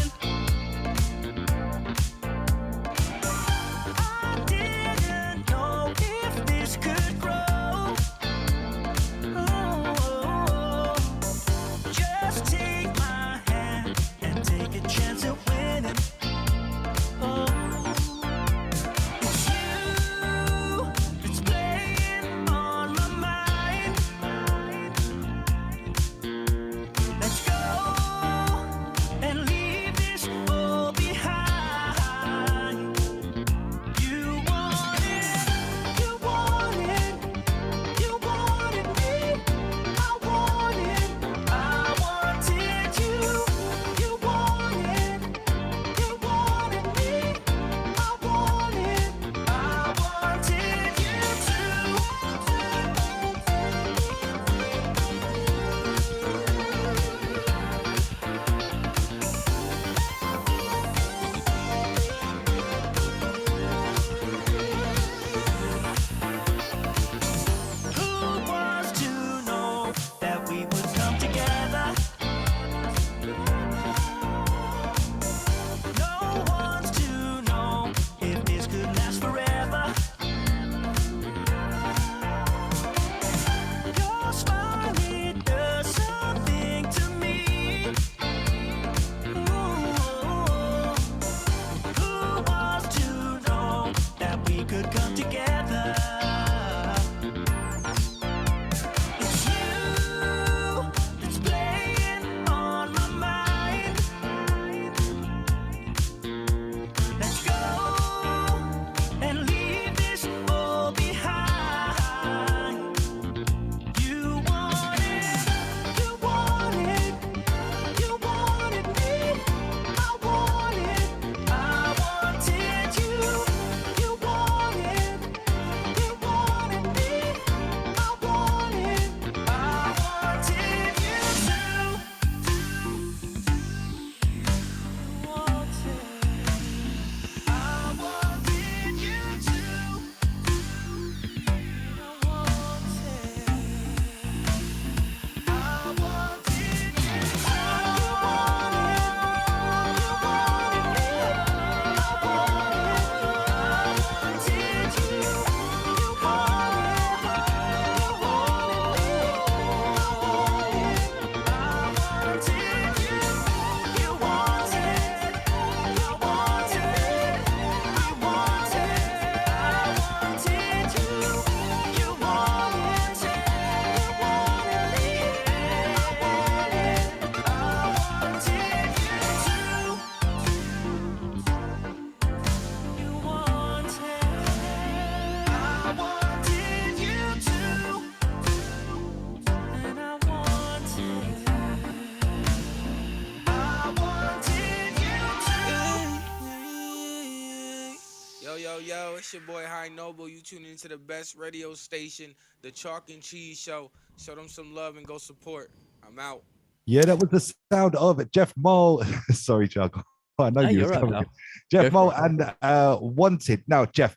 yo, it's your boy High Noble. You tune into the best radio station, the Chalk and Cheese Show. Show them some love and go support. I'm out. Yeah, that was the sound of it. Jeff Mull. Sorry, Chuck. I know you you're was right, coming. pal. Jeff Go Mull for it. and Wanted. Now, Jeff,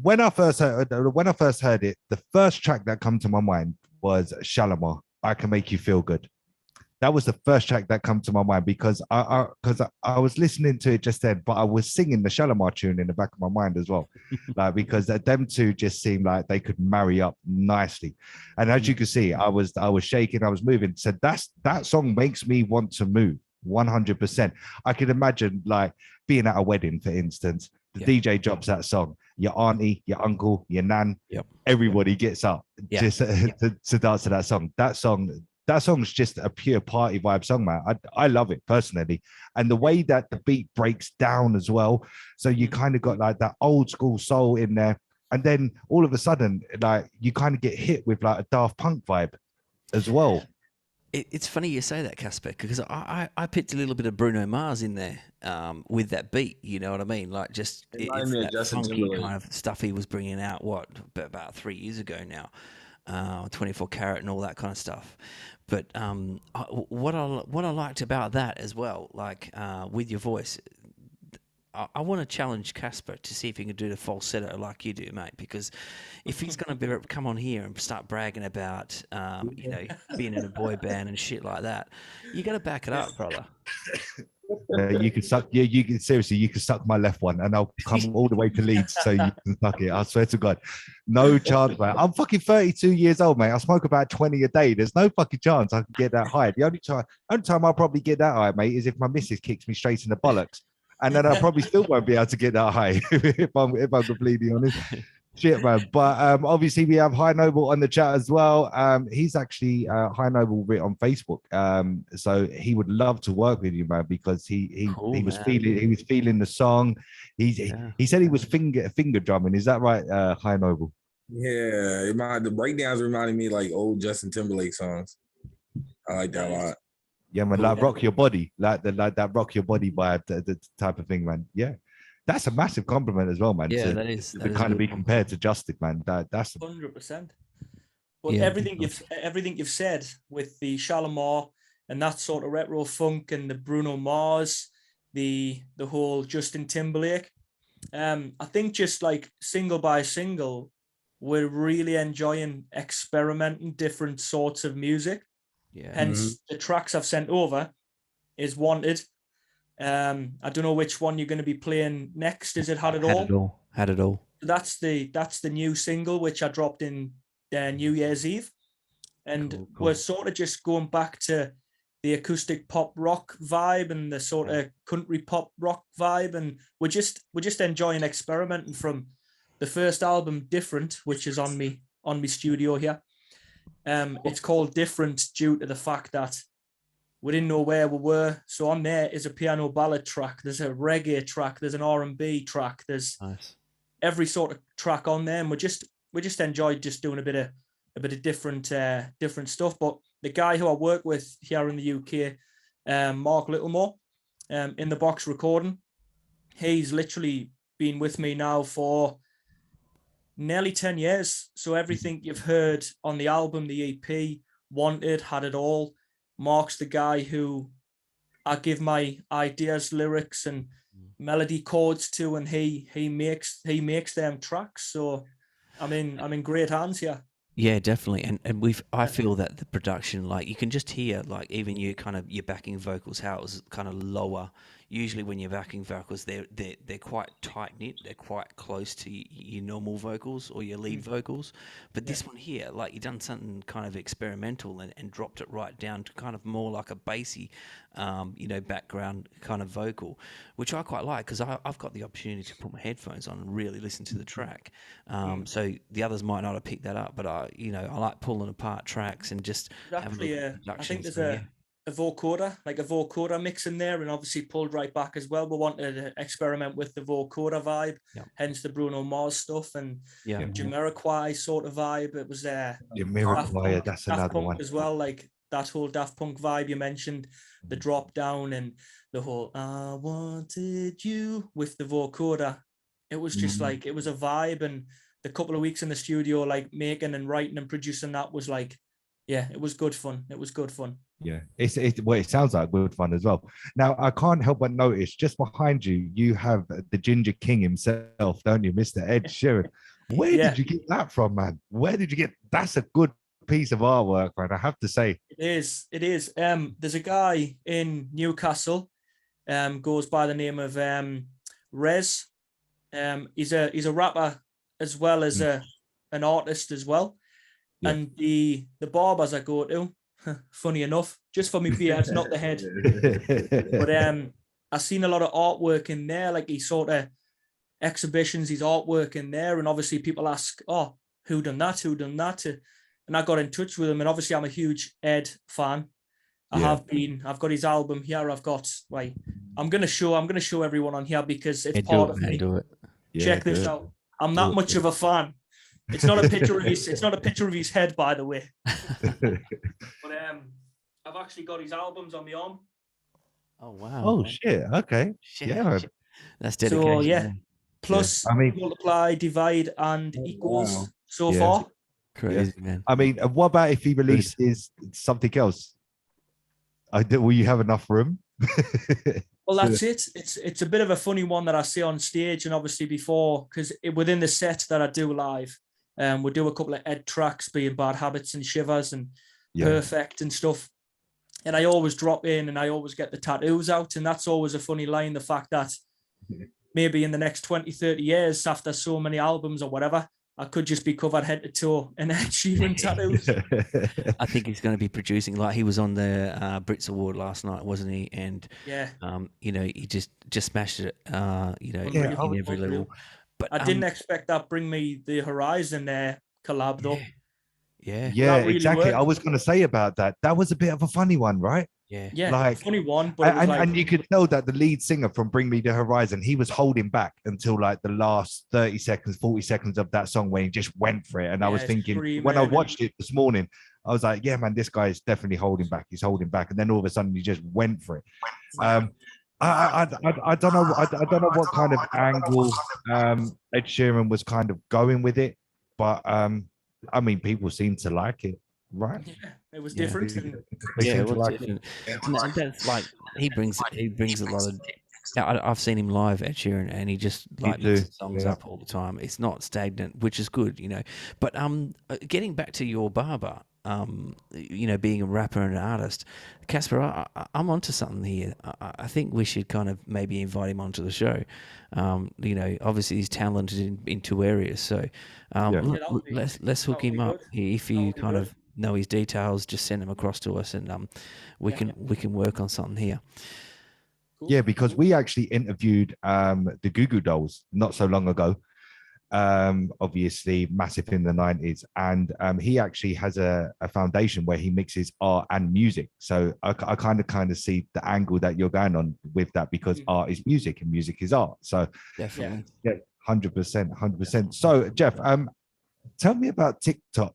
when I first heard it, the first track that come to my mind was Shalimar. I Can Make You Feel Good. That was the first track that come to my mind because I was listening to it just then, but I was singing the Shalimar tune in the back of my mind as well, like because them two just seemed like they could marry up nicely. And as you can see, I was shaking, I was moving. So that song makes me want to move 100%. I could imagine like being at a wedding, for instance. The DJ drops that song. Your auntie, your uncle, your nan, everybody gets up just to dance to that song. That song's just a pure party vibe song, man. I love it personally. And the way that the beat breaks down as well. So you kind of got like that old school soul in there. And then all of a sudden, like you kind of get hit with like a Daft Punk vibe as well. It's funny you say that, Casper, because I picked a little bit of Bruno Mars in there with that beat. You know what I mean? Like just it's that funky kind of stuff he was bringing out. About 3 years ago now, 24 Karat and all that kind of stuff. But what I liked about that as well, like with your voice, I want to challenge Casper to see if he can do the falsetto like you do, mate. Because if he's going to come on here and start bragging about, being in a boy band and shit like that, you got to back it up, brother. You can suck. Yeah, you can seriously. You can suck my left one, and I'll come all the way to Leeds so you can suck it. I swear to God, no chance, man. I'm fucking 32 years old, mate. I smoke about 20 a day. There's no fucking chance I can get that high. The only time I'll probably get that high, mate, is if my missus kicks me straight in the bollocks, and then I probably still won't be able to get that high if I'm completely honest. Shit, man. But obviously we have High Noble on the chat as well. He's actually High Noble on Facebook. So he would love to work with you, man, because he was feeling the song. He said he was finger drumming. Is that right, High Noble? Yeah, the breakdowns reminded me like old Justin Timberlake songs. I like that a lot. Yeah, man, like rock your body, like that rock your body vibe, the type of thing, man. Yeah. That's a massive compliment as well, man. Yeah, that is kind of be compared to Justin, man. That's 100%. But everything you've said with the Shalimar and that sort of retro funk and the Bruno Mars, the whole Justin Timberlake, I think just like single by single, we're really enjoying experimenting different sorts of music. Yeah. Hence the tracks I've sent over is Wanted. I don't know which one you're going to be playing next. Is it Had It All? Had It All. That's the new single which I dropped in New Year's Eve, and cool. We're sort of just going back to the acoustic pop rock vibe and the sort of country pop rock vibe, and we're just enjoying experimenting from the first album, Different, which is on me studio here. It's called Different due to the fact that we didn't know where we were. So on there is a piano ballad track. There's a reggae track. There's an R&B track. There's every sort of track on there. And we just enjoyed just doing a bit of different stuff. But the guy who I work with here in the UK, Mark Littlemore, in the box recording, he's literally been with me now for nearly 10 years. So everything you've heard on the album, the EP, Wanted, Had It All, Mark's the guy who I give my ideas, lyrics, and melody chords to, and he makes them tracks. So I'm in great hands here. Yeah, definitely. And I feel that the production, like you can just hear, like even your backing vocals, how it was kind of lower. Usually when you're backing vocals, they're quite tight knit. They're quite close to your normal vocals or your lead vocals. But this one here, like you've done something kind of experimental and dropped it right down to kind of more like a bassy, background kind of vocal, which I quite like because I've got the opportunity to put my headphones on and really listen to the track. So the others might not have picked that up, but I like pulling apart tracks and just having I think there's a vocoder mix in there, and obviously pulled right back as well. We wanted to experiment with the vocoder vibe, hence the Bruno Mars stuff and Jamiroquai sort of vibe. It was Jamiroquai, that's another Punk one as well, like that whole Daft Punk vibe you mentioned, the drop down and the whole I wanted you with the vocoder. It was just like, it was a vibe. And the couple of weeks in the studio, like making and writing and producing that was like, yeah, it was good fun. It was good fun. Yeah, well, it sounds like good fun as well. Now, I can't help but notice just behind you, you have the Ginger King himself, don't you, Mr. Ed Sheeran? Where did you get that from, man? Where did you get? That's a good piece of artwork, man. I have to say. It is. It is. There's a guy in Newcastle, goes by the name of Rez. He's a rapper as well as an artist as well. Yeah. And the barbers I go to, funny enough, just for me beard, not the head. But I've seen a lot of artwork in there, like he sort of exhibitions, his artwork in there, and obviously people ask, oh, who done that? And I got in touch with him, and obviously I'm a huge Ed fan. I've got his album here. I'm gonna show everyone on here because it's part of me. Check this out. I'm not much of a fan. It's not a picture of his. It's not a picture of his head, by the way. But I've actually got his albums on my arm. Oh wow! Oh shit! Okay. Shit. Yeah, that's dedication. So yeah, plus multiply, divide, and equals so far. Crazy man. I mean, what about if he releases something else? Will you have enough room? Well, that's it. It's a bit of a funny one that I see on stage, and obviously before, because within the set that I do live, we do a couple of Ed tracks, being Bad Habits and Shivers and Perfect and stuff. And I always drop in and I always get the tattoos out. And that's always a funny line, the fact that maybe in the next 20, 30 years, after so many albums or whatever, I could just be covered head to toe in Ed Sheeran tattoos. I think he's going to be producing, like he was on the Brits Award last night, wasn't he? And he just smashed it. In every level. But I didn't expect that Bring Me the Horizon collab though. Yeah, really exactly. worked. I was going to say about that. That was a bit of a funny one, right? Yeah, like funny one. But and you could tell that the lead singer from Bring Me the Horizon, he was holding back until like the last 30 seconds, 40 seconds of that song when he just went for it. And I was thinking, when I watched it this morning, I was like, yeah, man, this guy is definitely holding back. He's holding back. And then all of a sudden he just went for it. I don't know. I don't know what kind of angle Ed Sheeran was kind of going with it, but I mean, people seem to like it, right? Yeah, it was different. It was different. And that's like he brings a lot of. I've seen him live, Ed Sheeran, and he just like mixes songs up all the time. It's not stagnant, which is good, you know. But getting back to your barber, being a rapper and an artist, Casper, I'm onto something here. I think we should kind of maybe invite him onto the show. Obviously he's talented in two areas, so let's hook him up. If you kind of know his details, just send them across to us, and we can work on something here. Cool. Yeah, because we actually interviewed the Goo Goo Dolls not so long ago. Obviously massive in the 90s, and he actually has a foundation where he mixes art and music. So I kind of see the angle that you're going on with that, because art is music and music is art. So definitely, 100%. So Geoff, tell me about TikTok.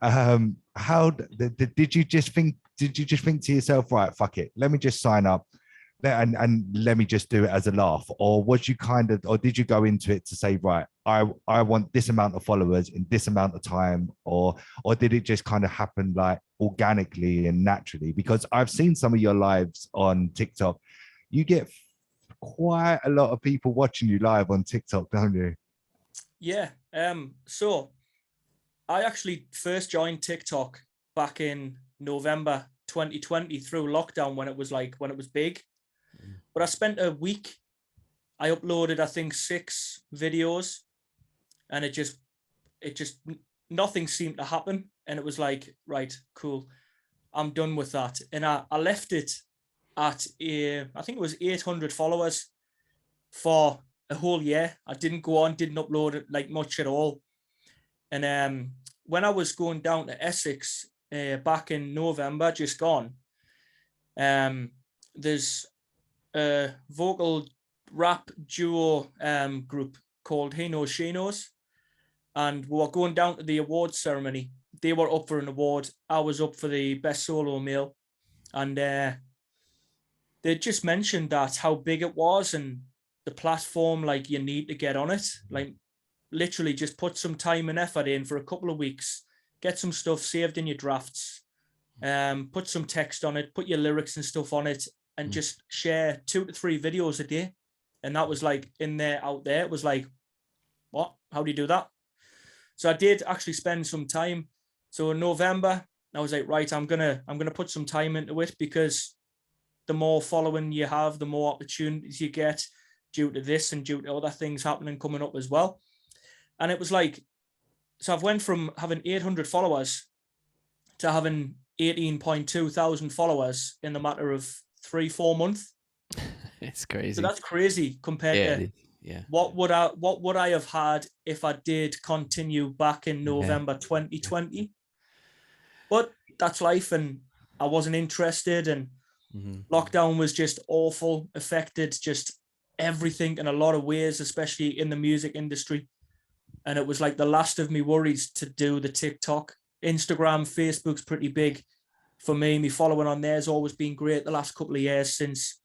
How did you just think to yourself, right, fuck it, let me just sign up and let me just do it as a laugh? Or did you go into it to say, right, I want this amount of followers in this amount of time, or did it just kind of happen like organically and naturally? Because I've seen some of your lives on TikTok. You get quite a lot of people watching you live on TikTok, don't you? Yeah. So I actually first joined TikTok back in November 2020 through lockdown, when it was big. But I spent a week. I uploaded, I think, 6 videos, and it just nothing seemed to happen. And it was like, right, cool, I'm done with that. And I left it at I think it was 800 followers for a whole year. I didn't upload it like much at all. And when I was going down to Essex back in November, just gone, there's a vocal rap duo group called He Knows She Knows, and we were going down to the awards ceremony. They were up for an award. I was up for the best solo male, and they just mentioned that how big it was and the platform, like you need to get on it. Like literally just put some time and effort in for a couple of weeks, get some stuff saved in your drafts, put some text on it, put your lyrics and stuff on it, and just share 2 to 3 videos a day. And that was like in there, out there. It was like, what? How do you do that? So I did actually spend some time. So in November, I was like, right, I'm gonna put some time into it, because the more following you have, the more opportunities you get due to this and due to other things happening coming up as well. And it was like, so I've went from having 800 followers to having 18.2 thousand followers in the matter of 3-4 months. It's crazy. So that's crazy compared to what would I have had if I did continue back in November 2020. But that's life, and I wasn't interested, and lockdown was just awful, affected just everything in a lot of ways, especially in the music industry. And it was like the last of me worries to do the TikTok. Instagram, Facebook's pretty big for me. Me following on there has always been great the last couple of years since.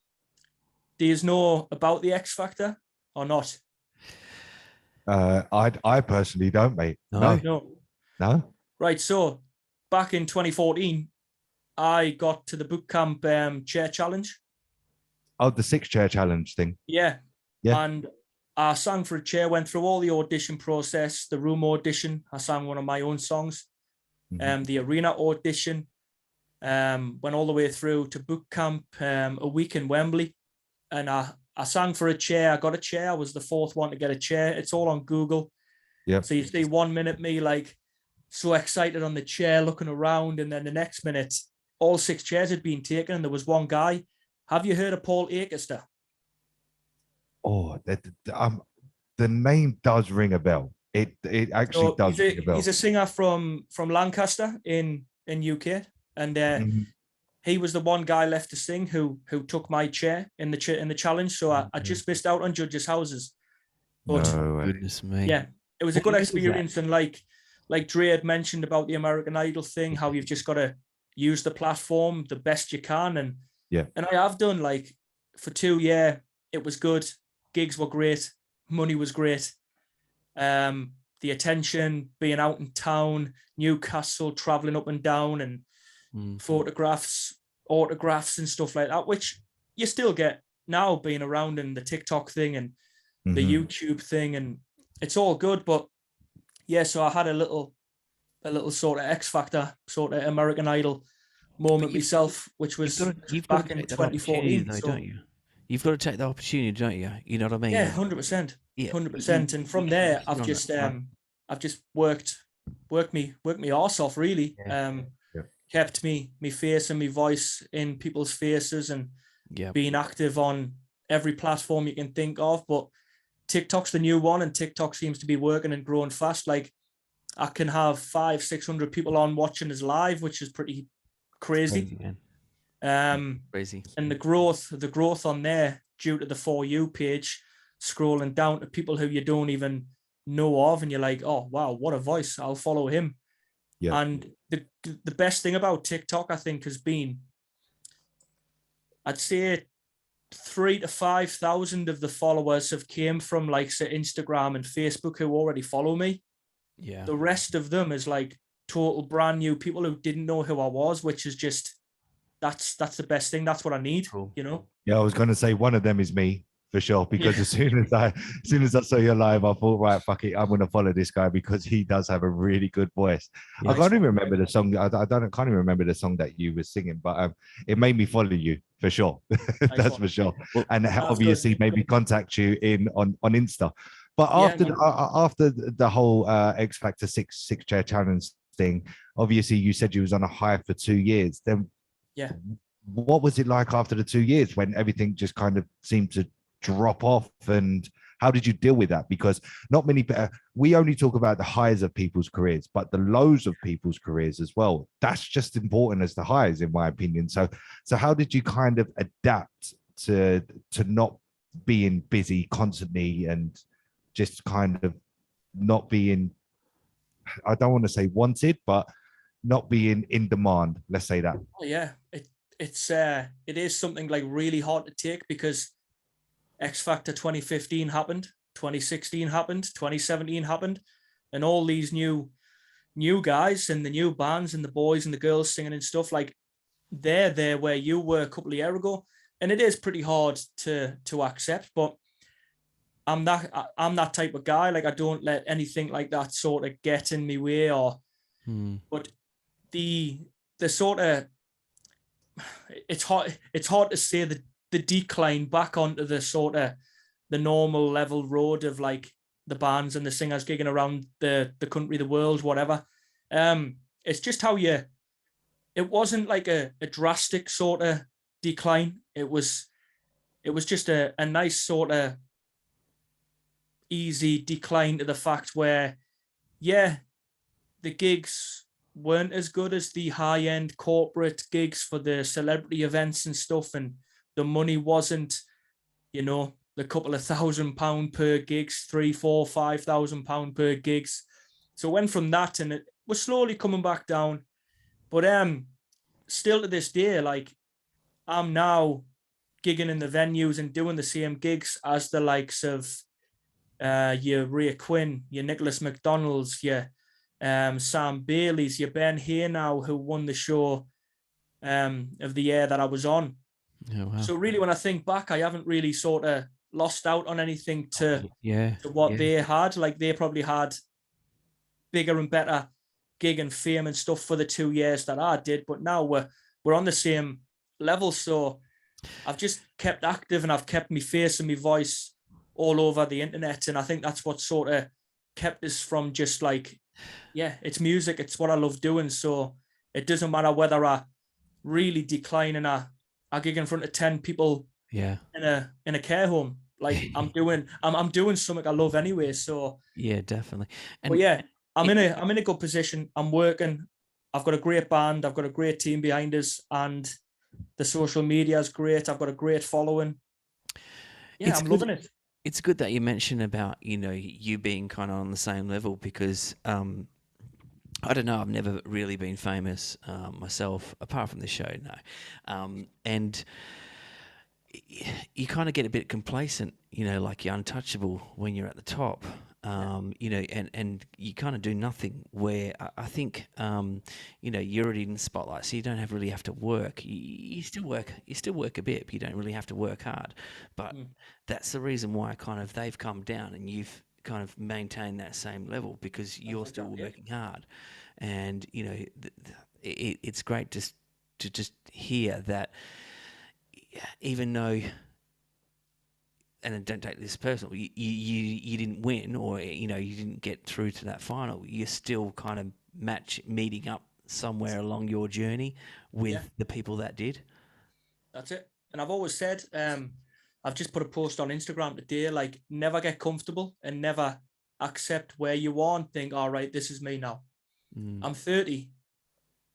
Do you know about the X Factor or not? I personally don't, mate. No. Right. So back in 2014, I got to the bootcamp chair challenge. Oh, the 6 chair challenge thing. Yeah. And I sang for a chair, went through all the audition process, the room audition. I sang one of my own songs. The arena audition, went all the way through to boot camp, a week in Wembley, and I sang for a chair. I got a chair. I was the 4th one to get a chair. It's all on Google. Yeah. So you see 1 minute me like so excited on the chair, looking around, and then the next minute, all 6 chairs had been taken, and there was one guy. Have you heard of Paul Akerster? Oh, the name does ring a bell. It actually does ring a bell. He's a singer from Lancaster in UK, and he was the one guy left to sing who took my chair in the challenge. So I just missed out on judges' houses. But goodness me, yeah, it was a good experience. And like Dre had mentioned about the American Idol thing, how you've just got to use the platform the best you can, and I have done. Like for 2 years, it was good. Gigs were great. Money was great. The attention, being out in town, Newcastle, traveling up and down, and photographs, autographs and stuff like that, which you still get now, being around in the TikTok thing and the YouTube thing, and it's all good. But yeah, so I had a little sort of X Factor, sort of American Idol moment myself, which was back in 2014. Though, don't you? You've got to take the opportunity, don't you? You know what I mean? Yeah, 100%. 100%. And from there, I've just worked me arse off, really. Kept me face and me voice in people's faces, and being active on every platform you can think of. But TikTok's the new one, and TikTok seems to be working and growing fast. Like I can have 500-600 people on watching us live, which is pretty crazy. Crazy. And the growth on there, due to the For You page, scrolling down to people who you don't even know of, and you're like, oh wow, what a voice, I'll follow him. And the best thing about TikTok, I think, has been, I'd say 3,000 to 5,000 of the followers have came from like say Instagram and Facebook, who already follow me. The rest of them is like total brand new people who didn't know who I was, which is just that's the best thing. That's what I need, you know. I was going to say one of them is me for sure, because as soon as I saw you live, I thought, right, fuck it, I'm going to follow this guy because he does have a really good voice. I can't even remember the song. I can't even remember the song that you were singing, but it made me follow you for sure. That's for sure. And obviously maybe contact you on Insta. But after the whole X Factor 6 chair challenge thing, obviously you said you was on a high for 2 years. Then what was it like after the 2 years when everything just kind of seemed to drop off, and how did you deal with that? Because not many, we only talk about the highs of people's careers, but the lows of people's careers as well, that's just important as the highs, in my opinion. So how did you kind of adapt to not being busy constantly and just kind of not being, I don't want to say wanted, but not being in demand, let's say that? It is something like really hard to take, because X Factor 2015 happened, 2016 happened, 2017 happened, and all these new guys and the new bands and the boys and the girls singing and stuff, like they're there where you were a couple of years ago, and it is pretty hard to accept. But I'm that type of guy. Like I don't let anything like that sort of get in my way. Or, but the sort of it's hard to say the decline back onto the sort of the normal level road of like the bands and the singers gigging around the country, the world, whatever. It's just how it wasn't like a drastic sort of decline. It was just a nice sort of easy decline to the fact where, yeah, the gigs weren't as good as the high-end corporate gigs for the celebrity events and stuff, and the money wasn't, the couple of £1,000 per gigs, £3,000, £4,000, £5,000 per gigs. So it went from that, and it was slowly coming back down. But still to this day, like I'm now gigging in the venues and doing the same gigs as the likes of your Ray Quinn, your Nicholas McDonald's, your Sam Bailey's, your Ben here now, who won the show of the year that I was on. Oh, wow. So really, when I think back, I haven't really sort of lost out on anything to what they had. Like they probably had bigger and better gig and fame and stuff for the 2 years that I did, but now we're on the same level. So I've just kept active and I've kept my face and my voice all over the internet, and I think that's what sort of kept us from just like, it's music, it's what I love doing. So it doesn't matter whether I really decline and I gig in front of 10 people in a care home. Like I'm doing something I love anyway. So yeah, definitely. But yeah, I'm in a good position. I'm working. I've got a great band. I've got a great team behind us, and the social media is great. I've got a great following. Yeah, I'm loving it. It's good that you mentioned about, you being kind of on the same level, because I don't know, I've never really been famous myself, apart from the show, no. And you kind of get a bit complacent, like you're untouchable when you're at the top. And you kind of do nothing, where I think, you're already in the spotlight, so you don't really have to work. You still work a bit, but you don't really have to work hard. But that's the reason why kind of they've come down and you've kind of maintained that same level, because you're still working hard. And, it's great to just hear that, even though, and don't take this personal, you didn't win, or you didn't get through to that final, you're still kind of meeting up somewhere along your journey with the people that did. That's it. And I've always said, I've just put a post on Instagram today, like never get comfortable and never accept where you are and think, all right, this is me now. I'm 30.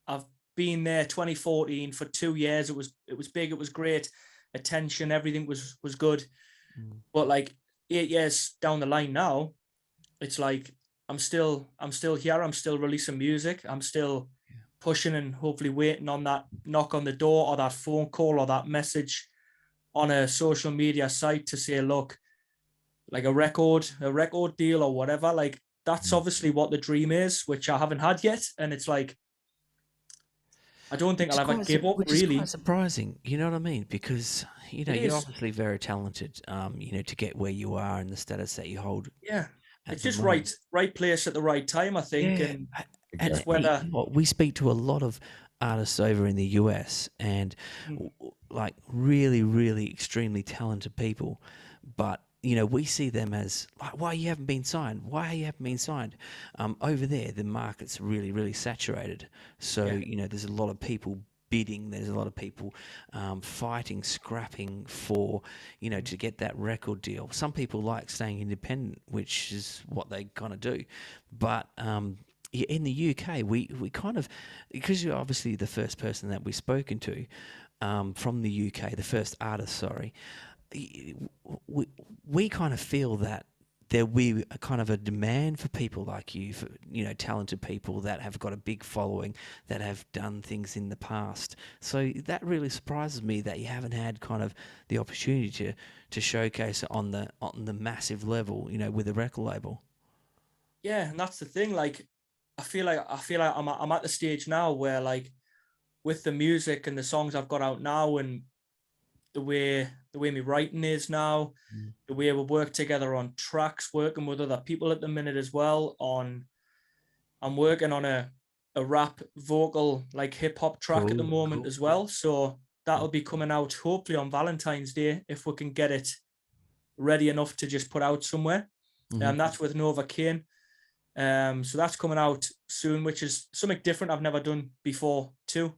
I've been there 2014 for 2 years. It was big. It was great. Attention, everything was good. But like 8 years down the line now, it's like I'm still here. I'm still releasing music. I'm still pushing and hopefully waiting on that knock on the door or that phone call or that message on a social media site to say, look, like a record deal or whatever. Like that's obviously what the dream is, which I haven't had yet. And it's like, I don't think I'll ever give up, really. It's quite surprising, you know what I mean? Because, you're obviously very talented, to get where you are and the status that you hold. Yeah. It's just right place at the right time, I think. Yeah. And it's whether... we speak to a lot of artists over in the US and like really, really extremely talented people. But, we see them as, like, why you haven't been signed? Why you haven't been signed? Over there, the market's really, really saturated. So, there's a lot of people bidding. There's a lot of people fighting, scrapping for, to get that record deal. Some people like staying independent, which is what they kind of do. But in the UK, we kind of, because you're obviously the first person that we've spoken to from the UK, the first artist, sorry, we kind of feel that there'll be a kind of a demand for people like you, for, you know, talented people that have got a big following, that have done things in the past. So that really surprises me that you haven't had kind of the opportunity to showcase it on the massive level, you know, with a record label. Yeah, and that's the thing. Like, I feel like I'm at the stage now where, like, with the music and the songs I've got out now, and the way my writing is now, the way we work together on tracks, working with other people at the minute as well. I'm working on a rap vocal, like hip hop track at the moment as well. So that'll be coming out hopefully on Valentine's Day if we can get it ready enough to just put out somewhere. That's with Nova Kane. So that's coming out soon, which is something different I've never done before too.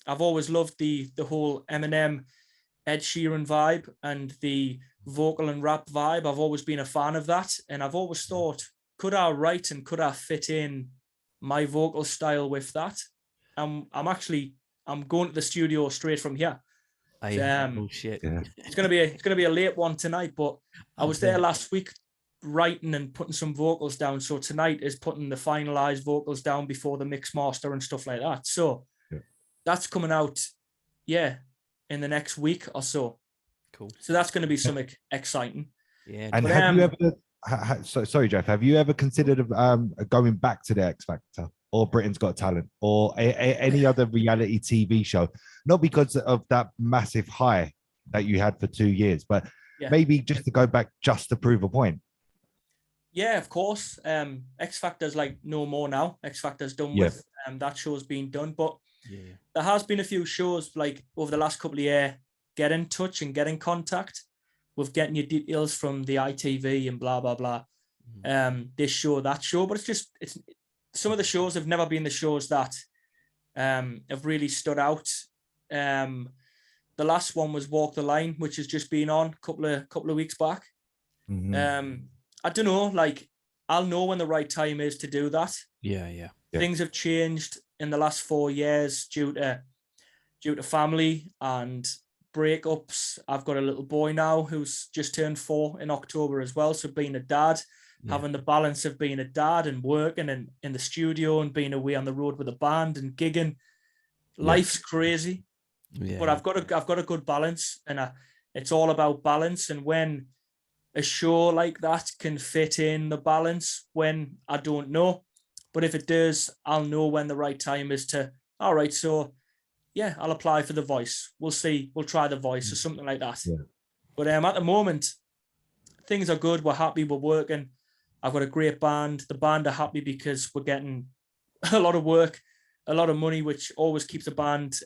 I've always loved the whole Eminem, Ed Sheeran vibe and the vocal and rap vibe. I've always been a fan of that, and I've always thought, could I write and could I fit in my vocal style with that? I'm going to the studio straight from here. Shit. Yeah. It's gonna be a late one tonight, but I was there last week writing and putting some vocals down. So tonight is putting the finalized vocals down before the mix master and stuff like that. So that's coming out, in the next week or so. Cool. So that's going to be something exciting. Yeah. And But, have you ever? Sorry, Geoff. Have you ever considered going back to the X Factor or Britain's Got Talent or any other reality TV show? Not because of that massive high that you had for 2 years, but maybe just to go back just to prove a point. Yeah, of course. X Factor's like no more now. X Factor's done with. That show's been done, but there has been a few shows like over the last couple of years. Get in touch and get in contact with getting your details from the ITV and blah blah blah. This show, that show, but it's some of the shows have never been the shows that have really stood out. The last one was Walk the Line, which has just been on a couple of weeks back. I don't know, like, I'll know when the right time is to do that. Yeah. Things have changed in the last 4 years due to family and breakups. I've got a little boy now who's just turned 4 in October as well. So being a dad, having the balance of being a dad and working and in the studio and being away on the road with a band and gigging, life's crazy. But I've got a good balance, and it's all about balance. And when a show like that can fit in the balance, when I don't know, but if it does, I'll know when the right time is to, all right, so I'll apply for The Voice. We'll see. We'll try The Voice or something like that. But at the moment, things are good. We're happy. We're working. I've got a great band. The band are happy because we're getting a lot of work, a lot of money, which always keeps the band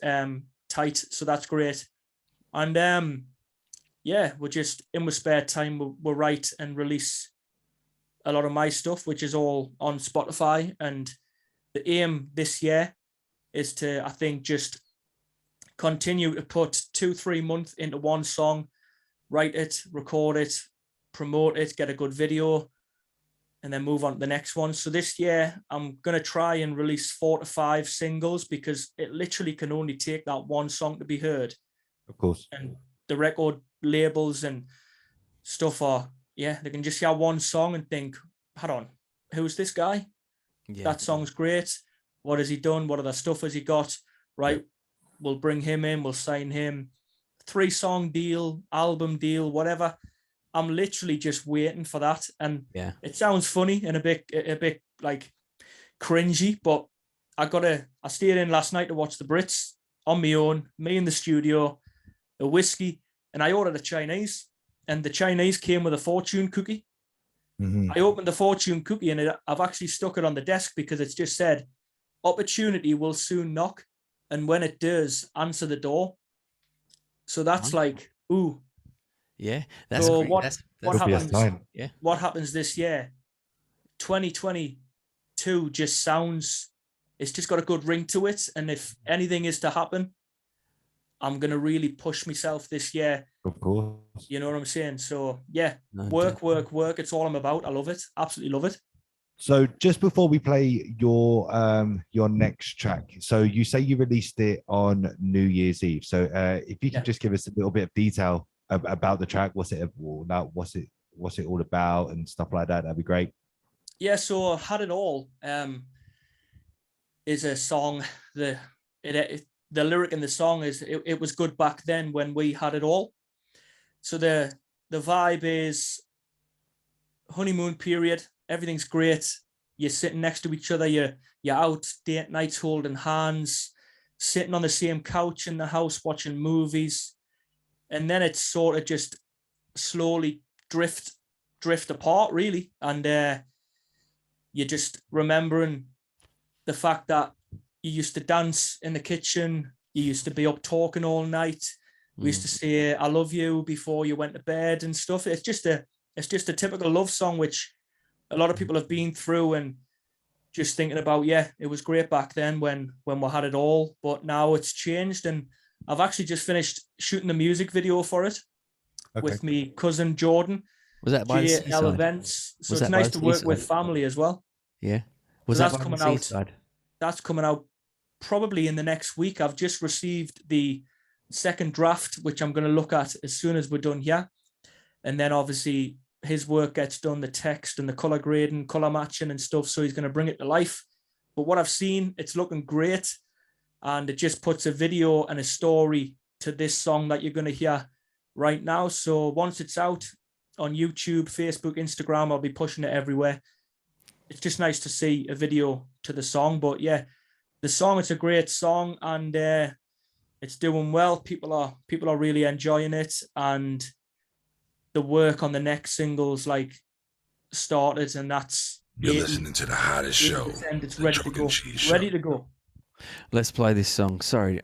tight. So that's great. And we're just in with spare time. We'll write and release a lot of my stuff, which is all on Spotify. And the aim this year is to, I think, just continue to put 2-3 months into one song, write it, record it, promote it, get a good video, and then move on to the next one. So this year, I'm going to try and release 4 to 5 singles because it literally can only take that one song to be heard. Of course. And the record labels and stuff they can just hear one song and think, hold on, who's this guy? That song's great. What has he done? What other stuff has he got? Right. We'll bring him in. We'll sign him. 3-song deal, album deal, whatever. I'm literally just waiting for that. And it sounds funny and a bit like cringy, but I stayed in last night to watch the Brits on my own, me in the studio, a whiskey, and I ordered a Chinese, and the Chinese came with a fortune cookie. I opened the fortune cookie and I've actually stuck it on the desk because it's just said, opportunity will soon knock. And when it does, answer the door. So that's like, ooh. Yeah. That's so great. What happens? Yeah. What happens this year? 2022 just sounds, it's just got a good ring to it. And if anything is to happen, I'm going to really push myself this year. Of course. You know what I'm saying? So work. It's all I'm about. I love it. Absolutely love it. So just before we play your next track, so you say you released it on New Year's Eve. So if you can just give us a little bit of detail about the track, what's it about? What's it what's it all about and stuff like that, that'd be great. Yeah, so Had It All is a song. The lyric in the song is it was good back then when we had it all. So the vibe is honeymoon period, everything's great. You're sitting next to each other, you're out date nights holding hands, sitting on the same couch in the house watching movies, and then it's sort of just slowly drift apart, really. And you're just remembering the fact that you used to dance in the kitchen, you used to be up talking all night. We used to say "I love you" before you went to bed and stuff. It's just a typical love song, which a lot of people have been through, and just thinking about, yeah, it was great back then when we had it all, but now it's changed. And I've actually just finished shooting the music video for it with me cousin Jordan. Was that by JL Events? So it's nice to work with family as well. Yeah. Was that coming out? That's coming out probably in the next week. I've just received the second draft, which I'm going to look at as soon as we're done here. And then obviously his work gets done, the text and the color grading, color matching and stuff. So he's going to bring it to life. But what I've seen, it's looking great. And it just puts a video and a story to this song that you're going to hear right now. So once it's out on YouTube, Facebook, Instagram, I'll be pushing it everywhere. It's just nice to see a video to the song. But yeah, the song, it's a great song, and it's doing well. People are really enjoying it, and the work on the next singles like started, and that's you're listening to the hottest show. It's ready to go. Ready to go. Let's play this song. Sorry,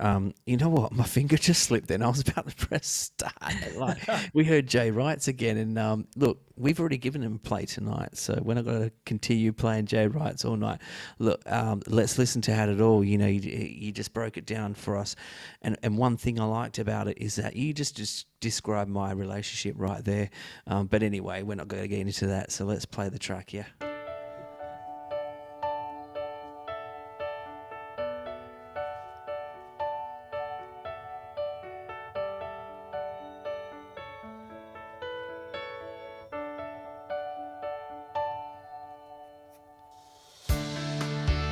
you know what? My finger just slipped then. I was about to press start. Like, we heard Jay Wrights again, and look, we've already given him a play tonight, so we're not going to continue playing Jay Wrights all night. Look, let's listen to Had It All. You know, you just broke it down for us, and one thing I liked about it is that you just described my relationship right there. But anyway, we're not going to get into that, so let's play the track, yeah.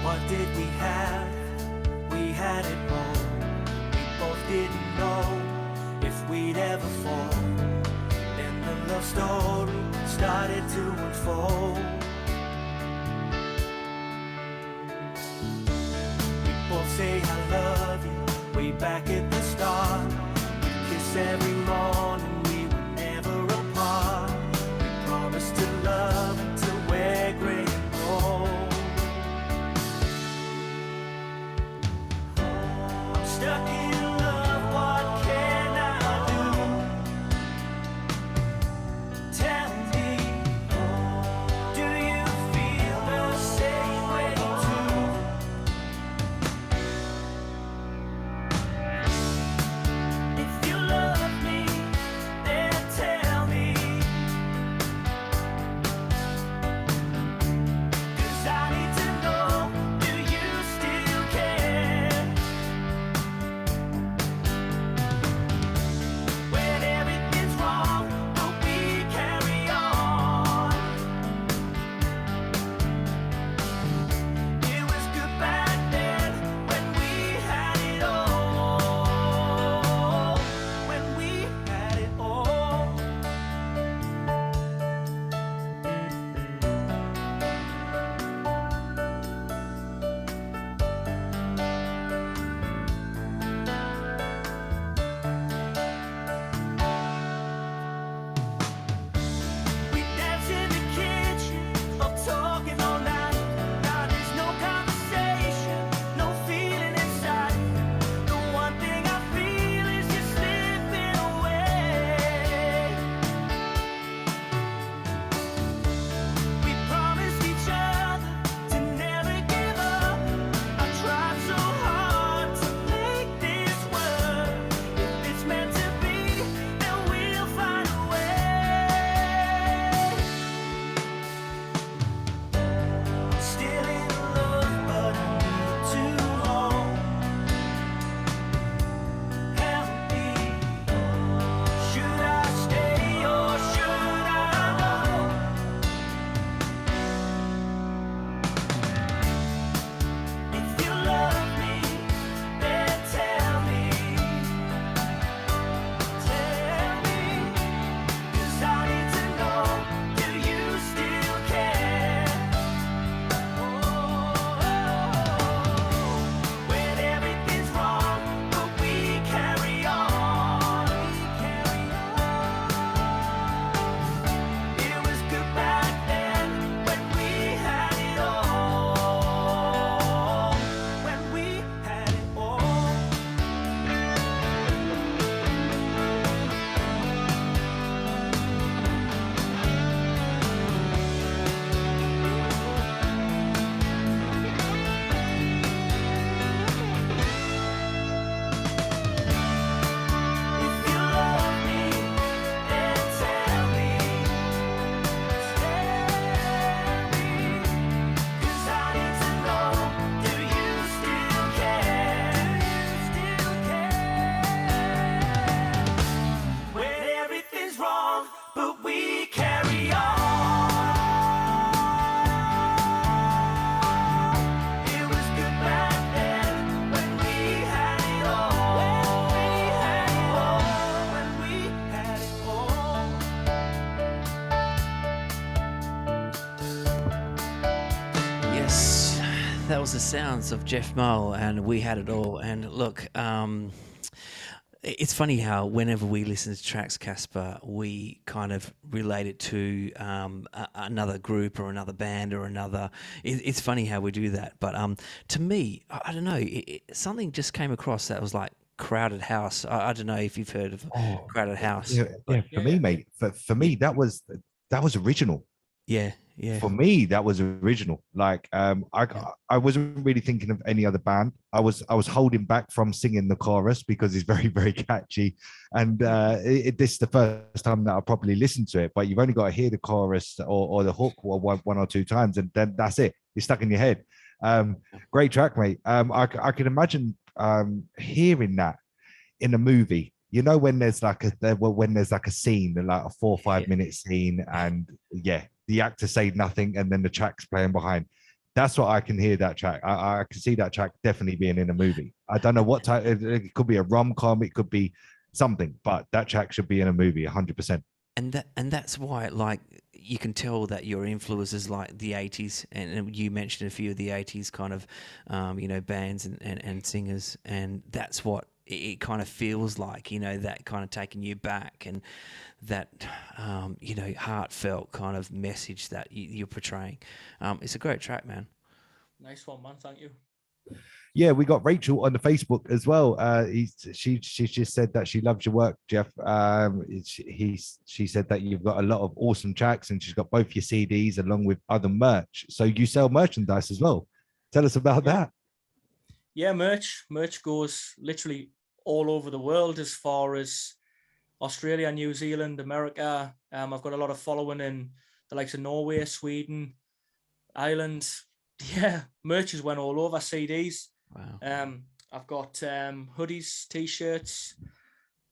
What did we have? We had it all. We both didn't know if we'd ever fall. Then the love story started to unfold. We both say I love you way back at the start. We kiss every morning, we were never apart. We promised to love until we're gray and old. Stuck in love, what can I do? Tell me, do you feel the same way too? If you love me, then tell me, 'cause I need to know, do you still care? was the sounds of Geoff Mull, and we had it all. And look, it's funny how whenever we listen to tracks, Casper, we kind of relate it to another group or another band or another. It's funny how we do that. But to me, I don't know, something just came across that was like Crowded House. I don't know if you've heard of Crowded House. Yeah, for me, mate. For me, that was original. Yeah, yeah. For me, that was original. Like, I wasn't really thinking of any other band. I was holding back from singing the chorus because it's very, very catchy. And this is the first time that I properly listened to it. But you've only got to hear the chorus or the hook one or two times, and then that's it. It's stuck in your head. Great track, mate. I can imagine hearing that in a movie. You know, when there's like a scene, like a 4 or 5 minute scene, and the actor say nothing, and then the track's playing behind. That's what I can hear that track. I can see that track definitely being in a movie. I don't know what type. It could be a rom-com. It could be something, but that track should be in a movie, 100%. And that's why, like, you can tell that your influences like the 80s, and you mentioned a few of the 80s kind of, bands and singers, and that's what it kind of feels like, that kind of taking you back, and that, heartfelt kind of message that you're portraying. It's a great track, man. Nice one, man. Thank you. Yeah, we got Rachel on the Facebook as well. She just said that she loves your work, Geoff. She said that you've got a lot of awesome tracks, and she's got both your CDs along with other merch. So you sell merchandise as well. Tell us about that. Yeah, merch goes literally all over the world, as far as Australia, New Zealand, America. I've got a lot of following in the likes of Norway, Sweden, Ireland. Yeah, merches went all over. CDs. Wow. I've got hoodies, t-shirts,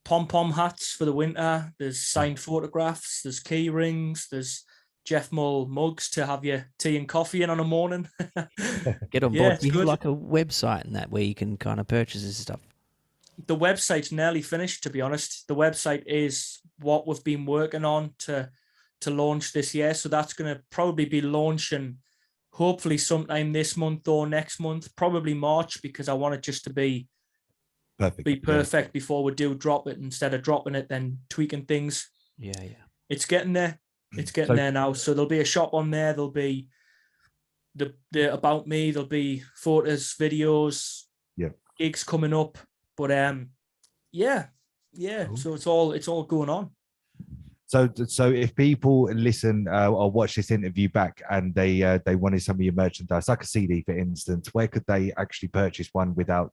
pom-pom hats for the winter. There's signed photographs. There's key rings. There's Geoff Mull mugs to have your tea and coffee in on a morning. Get on board. Do you have like a website and that where you can kind of purchase this stuff? The website's nearly finished, to be honest. The website is what we've been working on to launch this year. So that's going to probably be launching hopefully sometime this month or next month, probably March, because I want it just to be perfect before we do drop it, instead of dropping it then tweaking things. Yeah. It's getting there. It's getting there now. So there'll be a shop on there. There'll be the about me. There'll be photos, videos, gigs coming up. But cool. So it's all going on. So if people listen or watch this interview back and they wanted some of your merchandise, like a CD, for instance, where could they actually purchase one without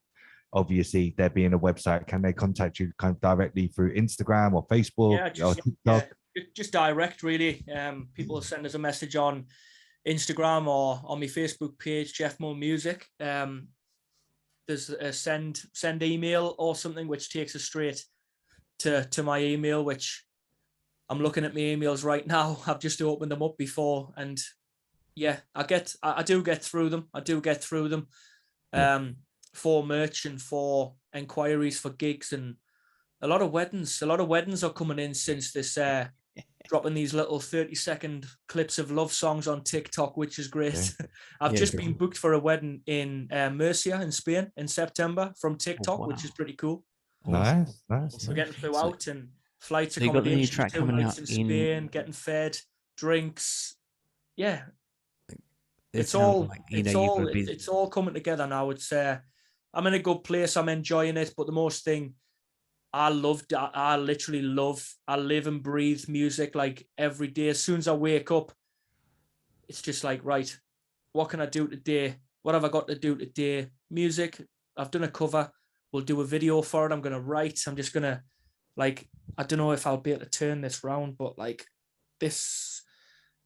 obviously there being a website? Can they contact you kind of directly through Instagram or Facebook or TikTok? Just direct, really. People will send us a message on Instagram or on my Facebook page, Geoff Mull Music. There's a send email or something which takes us straight to my email, which I'm looking at my emails right now. I've just opened them up before, and I do get through them. For merch and for inquiries for gigs, and a lot of weddings are coming in since this dropping these little 30-second clips of love songs on TikTok, which is great. I've just been booked for a wedding in Murcia in Spain in September from TikTok, which is pretty cool. Nice. We're getting throughout, and flights, so accommodation, 2 nights in Spain, getting fed, drinks. Yeah. It's all coming together now. It's I'm in a good place. I'm enjoying it. But the most thing I live and breathe music like every day. As soon as I wake up, it's just like, right, what can I do today? What have I got to do today? Music. I've done a cover. We'll do a video for it. I'm going to write. I'm just going to, like, I don't know if I'll be able to turn this round, but like this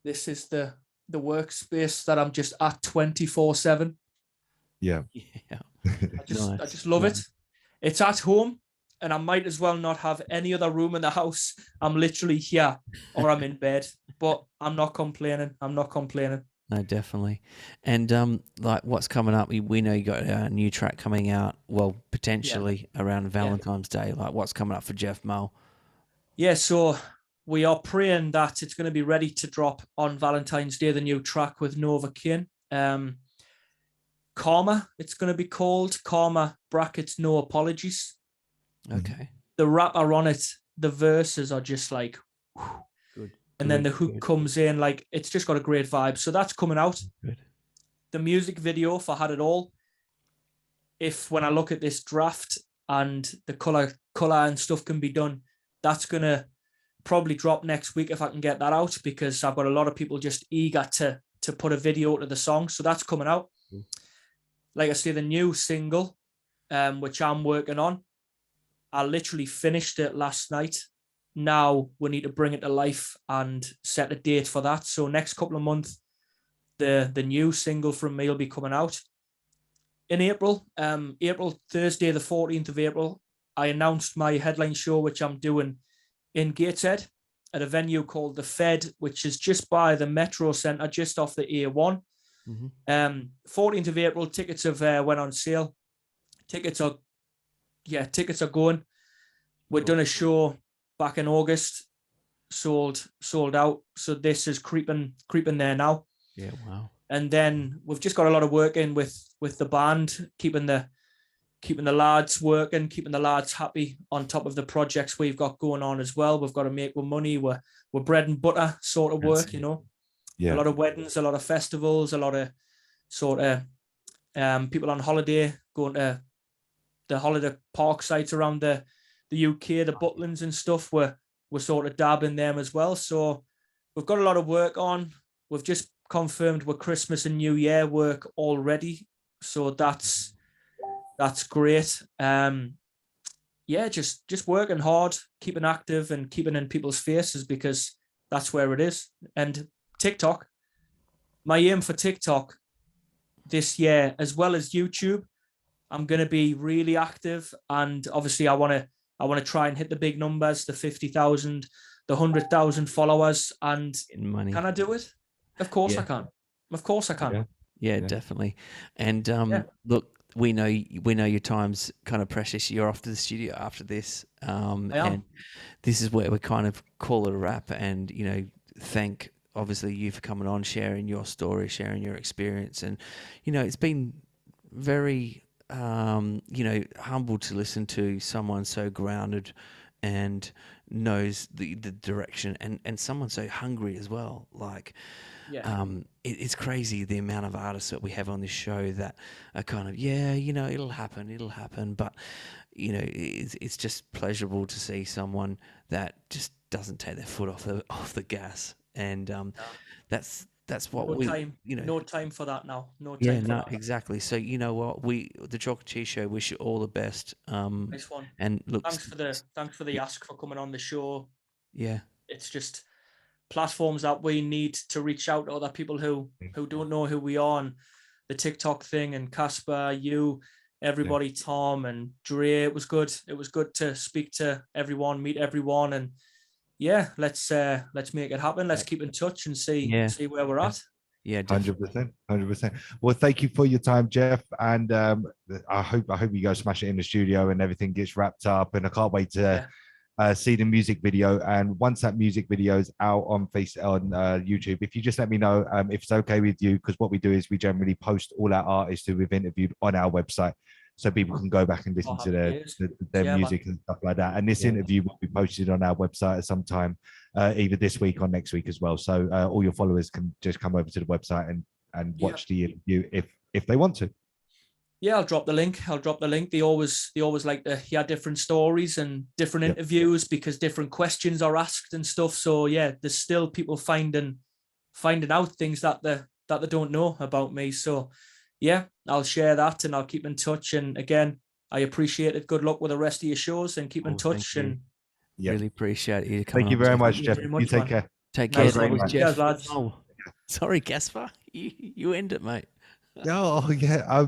is the workspace that I'm just at 24/7. Yeah. I just love it. It's at home, and I might as well not have any other room in the house. I'm literally here, or I'm in bed, but I'm not complaining. No, definitely. And like what's coming up, we know you got a new track coming out, well, potentially around Valentine's Day. Like what's coming up for Geoff Mull? Yeah, so we are praying that it's going to be ready to drop on Valentine's Day, the new track with Nova Kane. Karma. It's going to be called Karma brackets No Apologies. Okay. The rapper on it, the verses are just like, Good. And then the hook comes in, like, it's just got a great vibe. So that's coming out. Good. The music video for Had It All, if when I look at this draft and the color and stuff can be done, that's going to probably drop next week if I can get that out, because I've got a lot of people just eager to put a video to the song. So that's coming out. Like I say, the new single, which I'm working on, I literally finished it last night. Now we need to bring it to life and set a date for that. So next couple of months, the new single from me will be coming out. In April, Thursday, the 14th of April, I announced my headline show, which I'm doing in Gateshead at a venue called The Fed, which is just by the Metro Centre, just off the A1. 14th of April, tickets have went on sale. Tickets are going. We've done a show back in August, sold out. So this is creeping there now. Yeah, wow. And then we've just got a lot of work in with the band, keeping the lads working, keeping the lads happy on top of the projects we've got going on as well. We've got to make money. We're bread and butter sort of work, you know. Yeah. A lot of weddings, a lot of festivals, a lot of sort of people on holiday, going to the holiday park sites around the UK, the Butlins and stuff. We're sort of dabbling them as well. So we've got a lot of work on. We've just confirmed with Christmas and New Year work already. So that's great. Just working hard, keeping active and keeping in people's faces, because that's where it is. And TikTok, my aim for TikTok this year, as well as YouTube, I'm going to be really active. And obviously I want to try and hit the big numbers, the 50,000, the 100,000 followers. And money. Can I do it? Of course I can. Of course I can. Yeah, definitely. And look, we know your time's kind of precious. You're off to the studio after this. And this is where we kind of call it a wrap, and, you know, thank obviously you for coming on, sharing your story, sharing your experience. And, you know, it's been very, humble to listen to someone so grounded and knows the direction, and someone so hungry as well. Like, it's crazy the amount of artists that we have on this show that are kind of, it'll happen. But, you know, it's just pleasurable to see someone that just doesn't take their foot off the gas. And that's what no time for that now. No time for that. Exactly. So you know what, the Chocolate Cheese Show wish you all the best. Nice one. And look, thanks for the ask for coming on the show. Yeah, it's just platforms that we need to reach out to other people who don't know who we are, and the TikTok thing, and Casper, you, everybody, Tom and Dre. It was good to speak to everyone, meet everyone, and let's make it happen. Let's keep in touch and see where we're at. Yeah, 100%. Well, thank you for your time, Geoff, and I hope you go smash it in the studio and everything gets wrapped up, and I can't wait to see the music video. And once that music video is out on YouTube, if you just let me know if it's okay with you, because what we do is we generally post all our artists who we've interviewed on our website, so people can go back and listen to their music and stuff like that. And this interview will be posted on our website at some time, either this week or next week as well. So all your followers can just come over to the website and watch the interview if they want to. Yeah, I'll drop the link. They always like to hear different stories and different interviews, because different questions are asked and stuff. So yeah, there's still people finding out things that they don't know about me. So yeah, I'll share that and I'll keep in touch. And again, I appreciate it. Good luck with the rest of your shows, and keep in touch. And really appreciate you. Thank you very much, Geoff. You take care. Take care. Cheers, lads. Oh, sorry, Casper. You end it, mate. Oh yeah,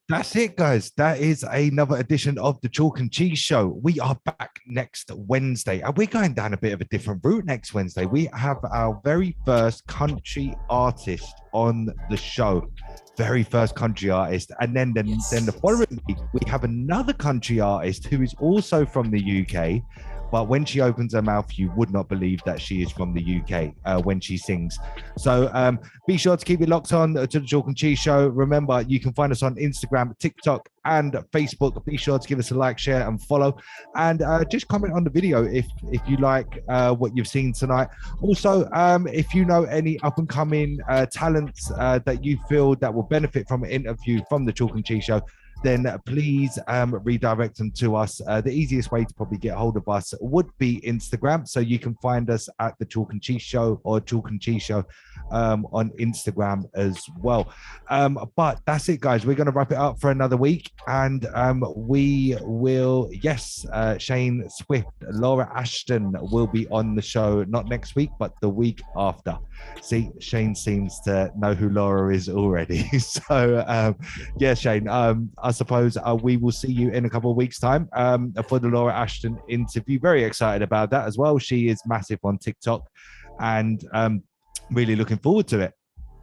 that's it, guys. That is another edition of the Chalk and Cheese Show. We are back next Wednesday, and we're going down a bit of a different route next Wednesday. We have our very first country artist on the show, very first country artist, and then the following week we have another country artist who is also from the UK, but when she opens her mouth, you would not believe that she is from the UK when she sings. So be sure to keep it locked on to the Chalk and Cheese Show. Remember, you can find us on Instagram, TikTok, and Facebook. Be sure to give us a like, share, and follow, and just comment on the video if you like what you've seen tonight. Also, if you know any up and coming talents that you feel that will benefit from an interview from the Chalk and Cheese Show, then please redirect them to us. The easiest way to probably get hold of us would be Instagram. So you can find us at the Chalk and Cheese Show or Chalk and Cheese Show on Instagram as well. But that's it, guys. We're going to wrap it up for another week. And we will, Shane Swift, Laura Ashton will be on the show, not next week, but the week after. See, Shane seems to know who Laura is already. So, Shane, I suppose we will see you in a couple of weeks' time for the Laura Ashton interview. Very excited about that as well. She is massive on TikTok, and really looking forward to it.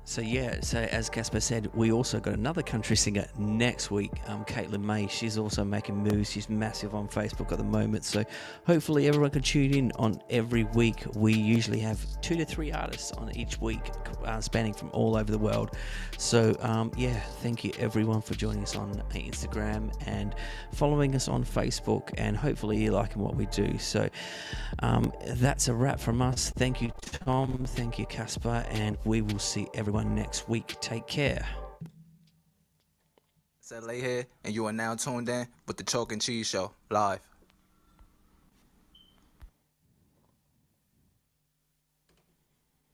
So as Casper said, we also got another country singer next week, Caitlin May. She's also making moves. She's massive on Facebook at the moment. So hopefully everyone can tune in on every week. We usually have 2 to 3 artists on each week, spanning from all over the world. So thank you everyone for joining us on Instagram and following us on Facebook. And hopefully you're liking what we do. So that's a wrap from us. Thank you, Tom. Thank you, Casper. And we will see everyone next week. Take care. It's LA here, and you are now tuned in with the Chalk and Cheese Show live.